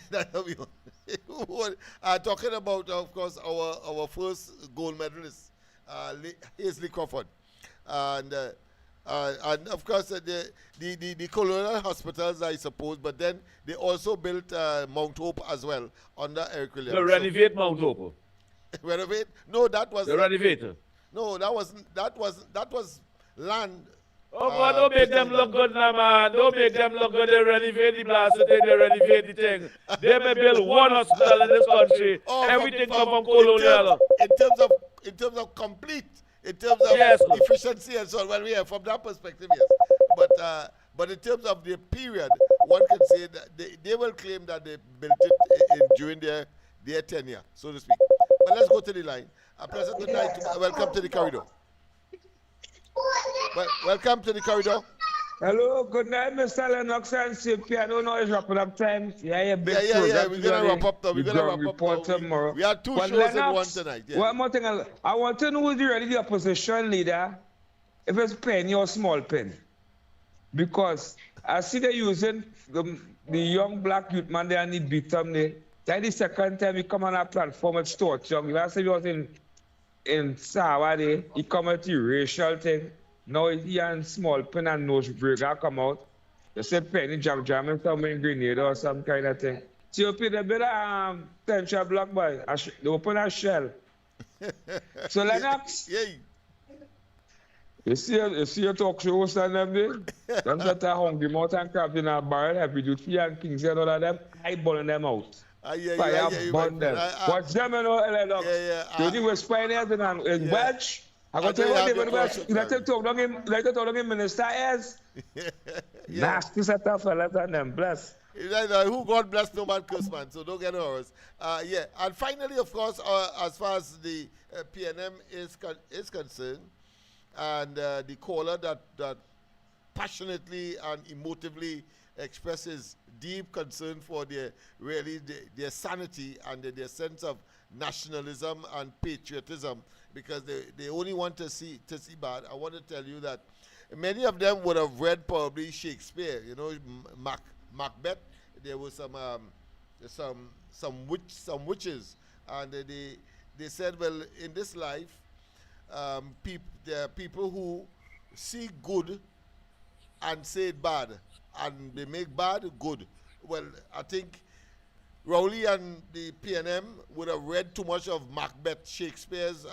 That's how we own. Talking about, of course, our first gold medalist, Hazley Crawford, and And of course, the colonial hospitals, I suppose, but then they also built Mount Hope as well under Eric Williams. The renovate Mount Hope. Renovate? No, that was the renovator. No, that was land. Oh God, don't make them look good now, man. Don't make them look good. They renovate the blasted thing, they renovate the thing. They may build one hospital in this country. Everything come from colonial. In terms of complete, in terms of efficiency and so on. Well, yeah, from that perspective, yes. But in terms of the period, one can say that they will claim that they built it during their tenure, so to speak. But let's go to the line. A pleasant good night. Welcome to the corridor. Welcome to the corridor. Hello, good night, Mr. Lennox and CP. I don't know it's wrapping up time. Yeah, big program. We're going to wrap up now. We're going to wrap up now. Tomorrow. We had two shows Lennox, in one tonight. Yeah. One more thing. I want to know who's really the opposition leader, if it's Penny or Small Pen. Because I see they're using the young black youth man there and he beat them there. That's the second time he come on our platform at Stort Young. Last time he was in Sawa there, he come at the racial thing. Now he and Small Pen and Nose Breaker come out. They said Penny jamming somewhere in Grenada or some kind of thing. So you pay the better potential block boy. They open a shell. So Lennox, you see your talk show host and them there? Don't let a hungry mouth and crab in a barrel, heavy duty and Kings and all of them, eyeballing them out. Fire burn them. Watch them and all Lennox. You think we're spiners in Welsh? I'm going to tell you what they would Welsh. You like to talk down in Minister is? Nasty set of fellas and them, bless. Who God bless, no man curse, man. So don't get horrors. And finally, of course, as far as the PNM is concerned, and the caller that passionately and emotively expresses deep concern for their sanity and their sense of nationalism and patriotism, because they only want to see bad. I want to tell you that many of them would have read probably Shakespeare, Macbeth. There was some witches, and they said, well, in this life, there are people who see good and say it bad, and they make bad good. Well, I think Rowley and the PNM would have read too much of Macbeth, Shakespeare's,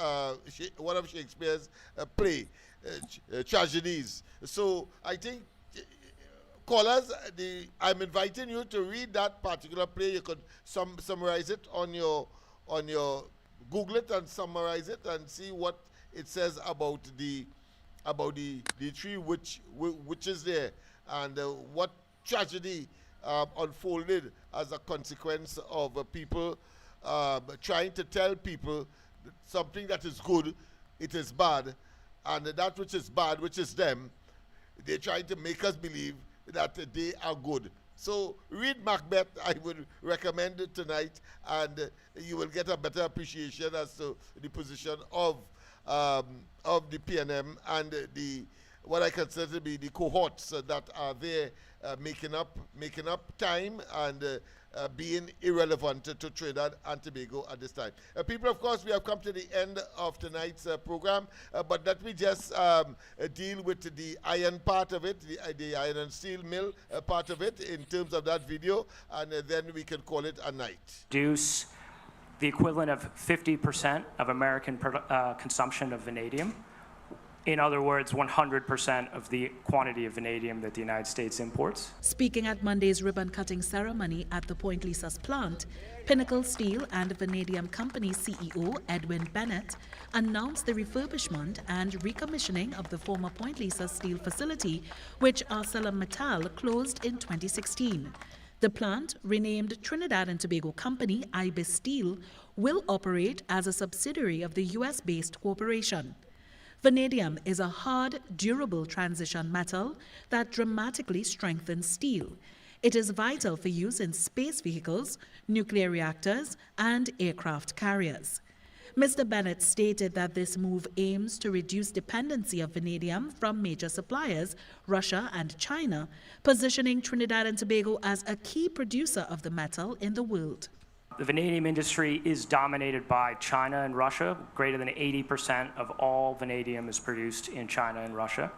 one of Shakespeare's play, tragedies. So I think, callers, I'm inviting you to read that particular play. You could summarize it on your Google it and summarize it and see what it says about the three witches there, and what tragedy unfolded as a consequence of people trying to tell people that something that is good, it is bad, and that which is bad, which is them, they're trying to make us believe that they are good. So read Macbeth, I would recommend it tonight, and you will get a better appreciation as to the position of the PNM and what I consider to be the cohorts that are there making up time and being irrelevant to Trinidad and Tobago at this time. People, of course, we have come to the end of tonight's program, but let me just deal with the iron part of it, the iron and steel mill part of it in terms of that video, and then we can call it a night. Reduce the equivalent of 50% of American consumption of vanadium. In other words, 100% of the quantity of vanadium that the United States imports. Speaking at Monday's ribbon-cutting ceremony at the Point Lisas plant, Pinnacle Steel and Vanadium Company CEO Edwin Bennett announced the refurbishment and recommissioning of the former Point Lisas steel facility, which ArcelorMittal closed in 2016. The plant, renamed Trinidad and Tobago Company Ibis Steel, will operate as a subsidiary of the US-based corporation. Vanadium is a hard, durable transition metal that dramatically strengthens steel. It is vital for use in space vehicles, nuclear reactors, and aircraft carriers. Mr. Bennett stated that this move aims to reduce dependency of vanadium from major suppliers, Russia and China, positioning Trinidad and Tobago as a key producer of the metal in the world. The vanadium industry is dominated by China and Russia. Greater than 80% of all vanadium is produced in China and Russia.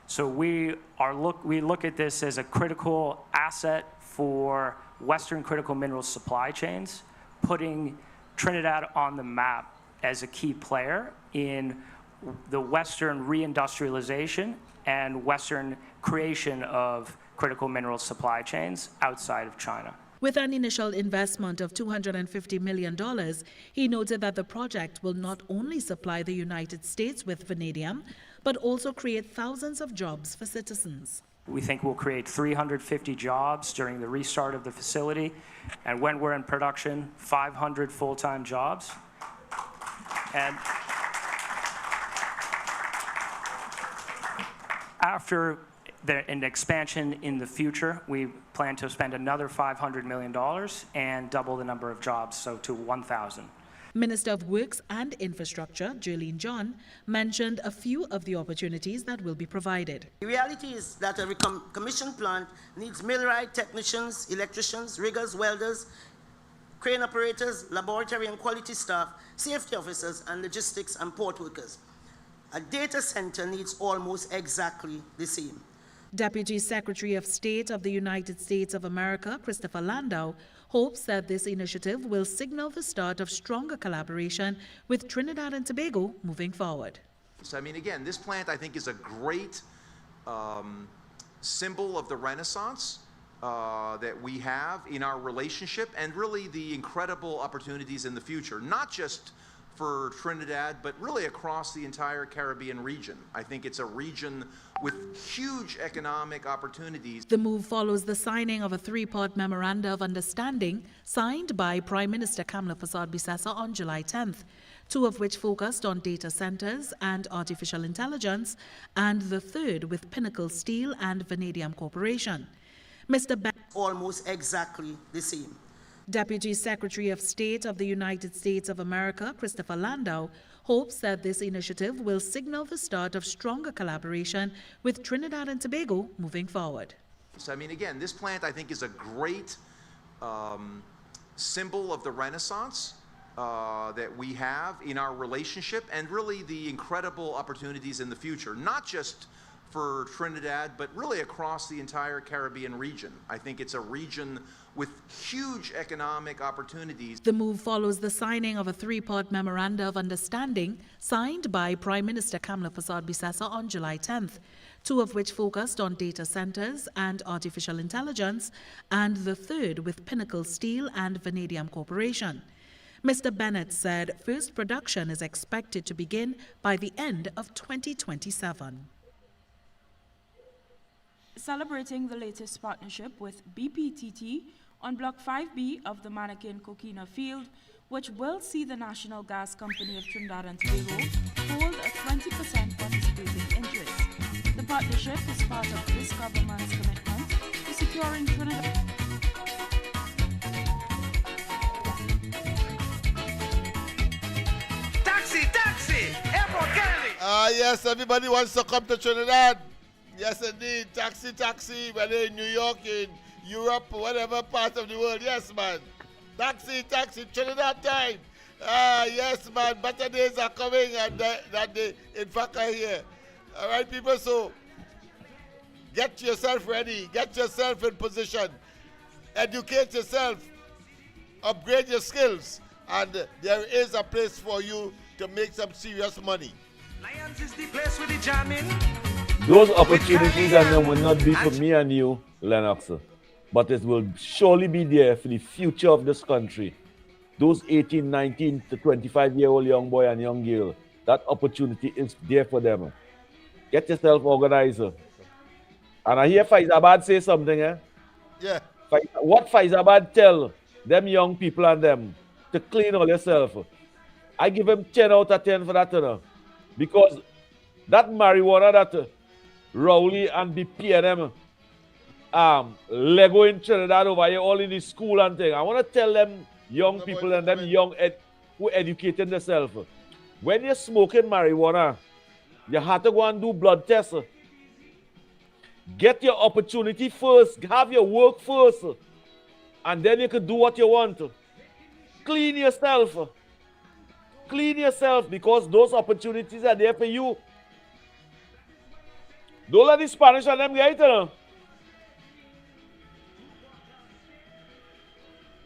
So we look at this as a critical asset for Western critical minerals supply chains, putting Trinidad on the map as a key player in the Western reindustrialization and Western creation of critical mineral supply chains outside of China. With an initial investment of $250 million, he noted that the project will not only supply the United States with vanadium, but also create thousands of jobs for citizens. We think we'll create 350 jobs during the restart of the facility, and when we're in production, 500 full-time jobs. And after an expansion in the future, we plan to spend another $500 million and double the number of jobs, so to 1,000. Minister of Works and Infrastructure, Jerlene John, mentioned a few of the opportunities that will be provided. The reality is that every commission plant needs millwright technicians, electricians, riggers, welders, crane operators, laboratory and quality staff, safety officers, and logistics and port workers. A data center needs almost exactly the same. Deputy Secretary of State of the United States of America, Christopher Landau, hopes that this initiative will signal the start of stronger collaboration with Trinidad and Tobago moving forward. So, I mean, again, this plant, I think, is a great symbol of the renaissance that we have in our relationship and really the incredible opportunities in the future, not just for Trinidad, but really across the entire Caribbean region. I think it's a region with huge economic opportunities. The move follows the signing of a three-part memoranda of understanding signed by Prime Minister Kamla Persad-Bissessar on July 10th, two of which focused on data centers and artificial intelligence, and the third with Pinnacle Steel and Vanadium Corporation. Mr. Almost exactly the same. Deputy Secretary of State of the United States of America, Christopher Landau, hopes that this initiative will signal the start of stronger collaboration with Trinidad and Tobago moving forward. So, I mean, again, this plant, I think, is a great symbol of the renaissance that we have in our relationship and really the incredible opportunities in the future, not just for Trinidad, but really across the entire Caribbean region. I think it's a region with huge economic opportunities. The move follows the signing of a three-part memoranda of understanding signed by Prime Minister Kamla Persad-Bissessar on July 10th, two of which focused on data centers and artificial intelligence, and the third with Pinnacle Steel and Vanadium Corporation. Mr. Bennett said first production is expected to begin by the end of 2027. Celebrating the latest partnership with BPTT on Block 5B of the Manakin Coquina field, which will see the National Gas Company of Trinidad and Tobago hold a 20% participating interest. The partnership is part of this government's commitment to securing Trinidad. Taxi! Airport Kennedy! Yes, everybody wants to come to Trinidad. Yes, indeed. Taxi, whether in New York, in Europe, whatever part of the world. Yes, man. Taxi, Trinidad time. Yes, man. Better days are coming, and that they, in fact, are here. All right, people, so get yourself ready. Get yourself in position. Educate yourself. Upgrade your skills. And there is a place for you to make some serious money. Lions is the place with the jamming. Those opportunities and them will not be for me and you, Lennox, but it will surely be there for the future of this country. Those 18, 19 to 25-year-old young boy and young girl, that opportunity is there for them. Get yourself organized. And I hear Faizabad say something, eh? Yeah. What Faizabad tell them young people and them to clean all yourself. I give him 10 out of 10 for that, because that marijuana that Rowley and BP and them Lego in Trinidad over here, all in the school and thing. I want to tell them young people and them young who educating themselves. When you're smoking marijuana, you have to go and do blood tests. Get your opportunity first. Have your work first. And then you can do what you want. Clean yourself. Clean yourself, because those opportunities are there for you. Don't let the Spanish and them get it, you know.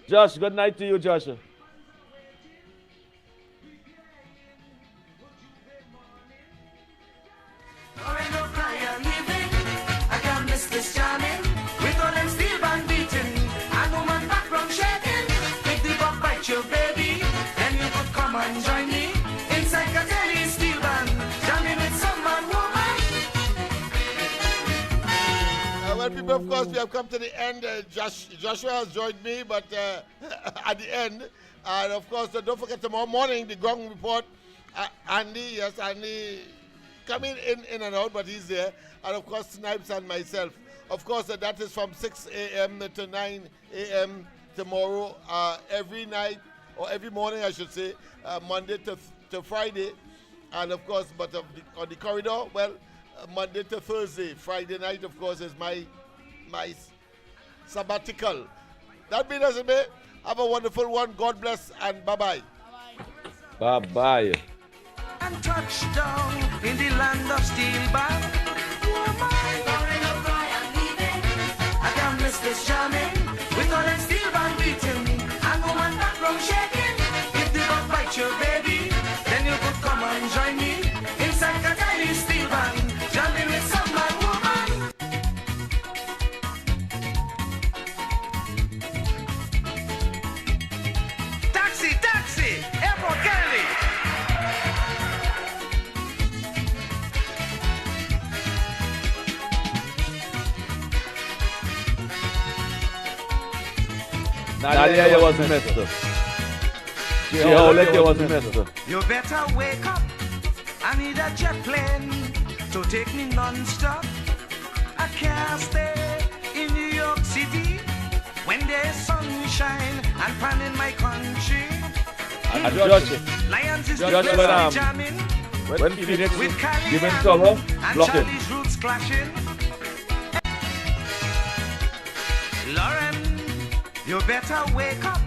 Josh, good night to you, Josh. Well, people, of course, we have come to the end. Joshua has joined me, but at the end. And, of course, don't forget tomorrow morning, the Gong Report. Andy, coming in and out, but he's there. And, of course, Snipes and myself. Of course, that is from 6 a.m. to 9 a.m. tomorrow, every night, or every morning, I should say, Monday to Friday. And, of course, but on the corridor, well, Monday to Thursday. Friday night, of course, is my sabbatical. That being as it may, have a wonderful one. God bless and bye-bye. Bye-bye. And touchdown in the land of steel band. I can't miss this jamming with all them steel band beating and woman background shaking. If the bug bite your baby, then you could come and join me inside the tiny steel band. Jamming with some man woman. Taxi, Airport Kennedy. Nadia, you wasn't mister. You wasn't mister. You better wake up. I need a jet plane to take me non-stop. I can't stay in New York City when there's sunshine and fun in my country. Lions is the place for jamming when Phoenix with Cali giving cover, and block it. Charlie's roots clashing. Lauren, you better wake up.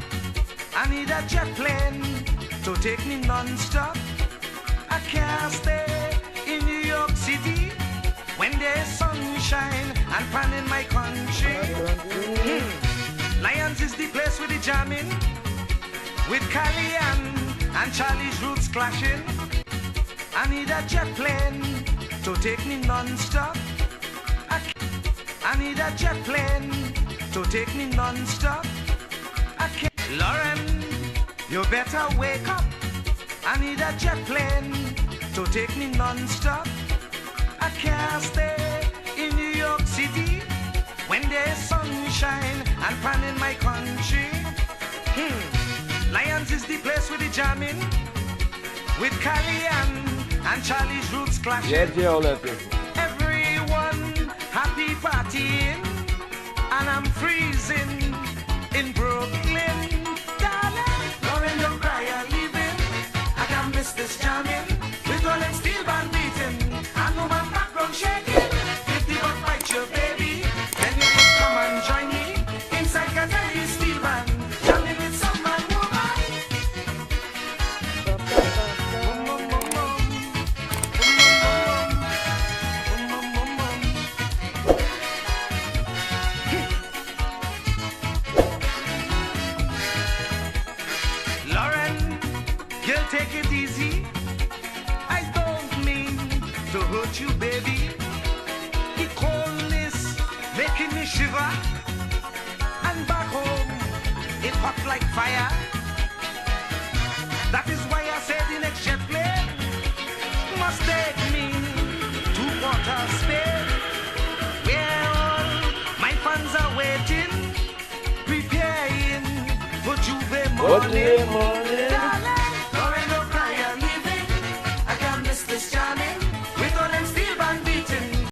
I need a jet plane to take me non-stop. I can't stay in New York City when there's sunshine and fun in my country. Lions is the place with the jamming, with Cali and Charlie's roots clashing. I need a jet plane to take me non-stop. I need a jet plane to take me non-stop. Lauren, you better wake up. I need a jet plane to take me non-stop. I can't stay in New York City when there's sunshine and fun in my country. Lions is the place with the jamming, with Cali and Charlie's roots clashing. Everyone happy partying, and I'm freezing in Brooklyn. Darling, Lauren, don't cry, I'm leaving. I can't miss this jamming with all them steel band beating and woman background shaking. If the bug bite your baby, then you must come and join me inside Castelli's steel band, jamming with some man woman. Lauren, you'll take it easy. I don't mean to hurt you, baby. The coldness making me shiver, and back home it hot like fire. That is why I said the next jet plane must take me to Water Spain, where all my fans are waiting, preparing for Juve morning.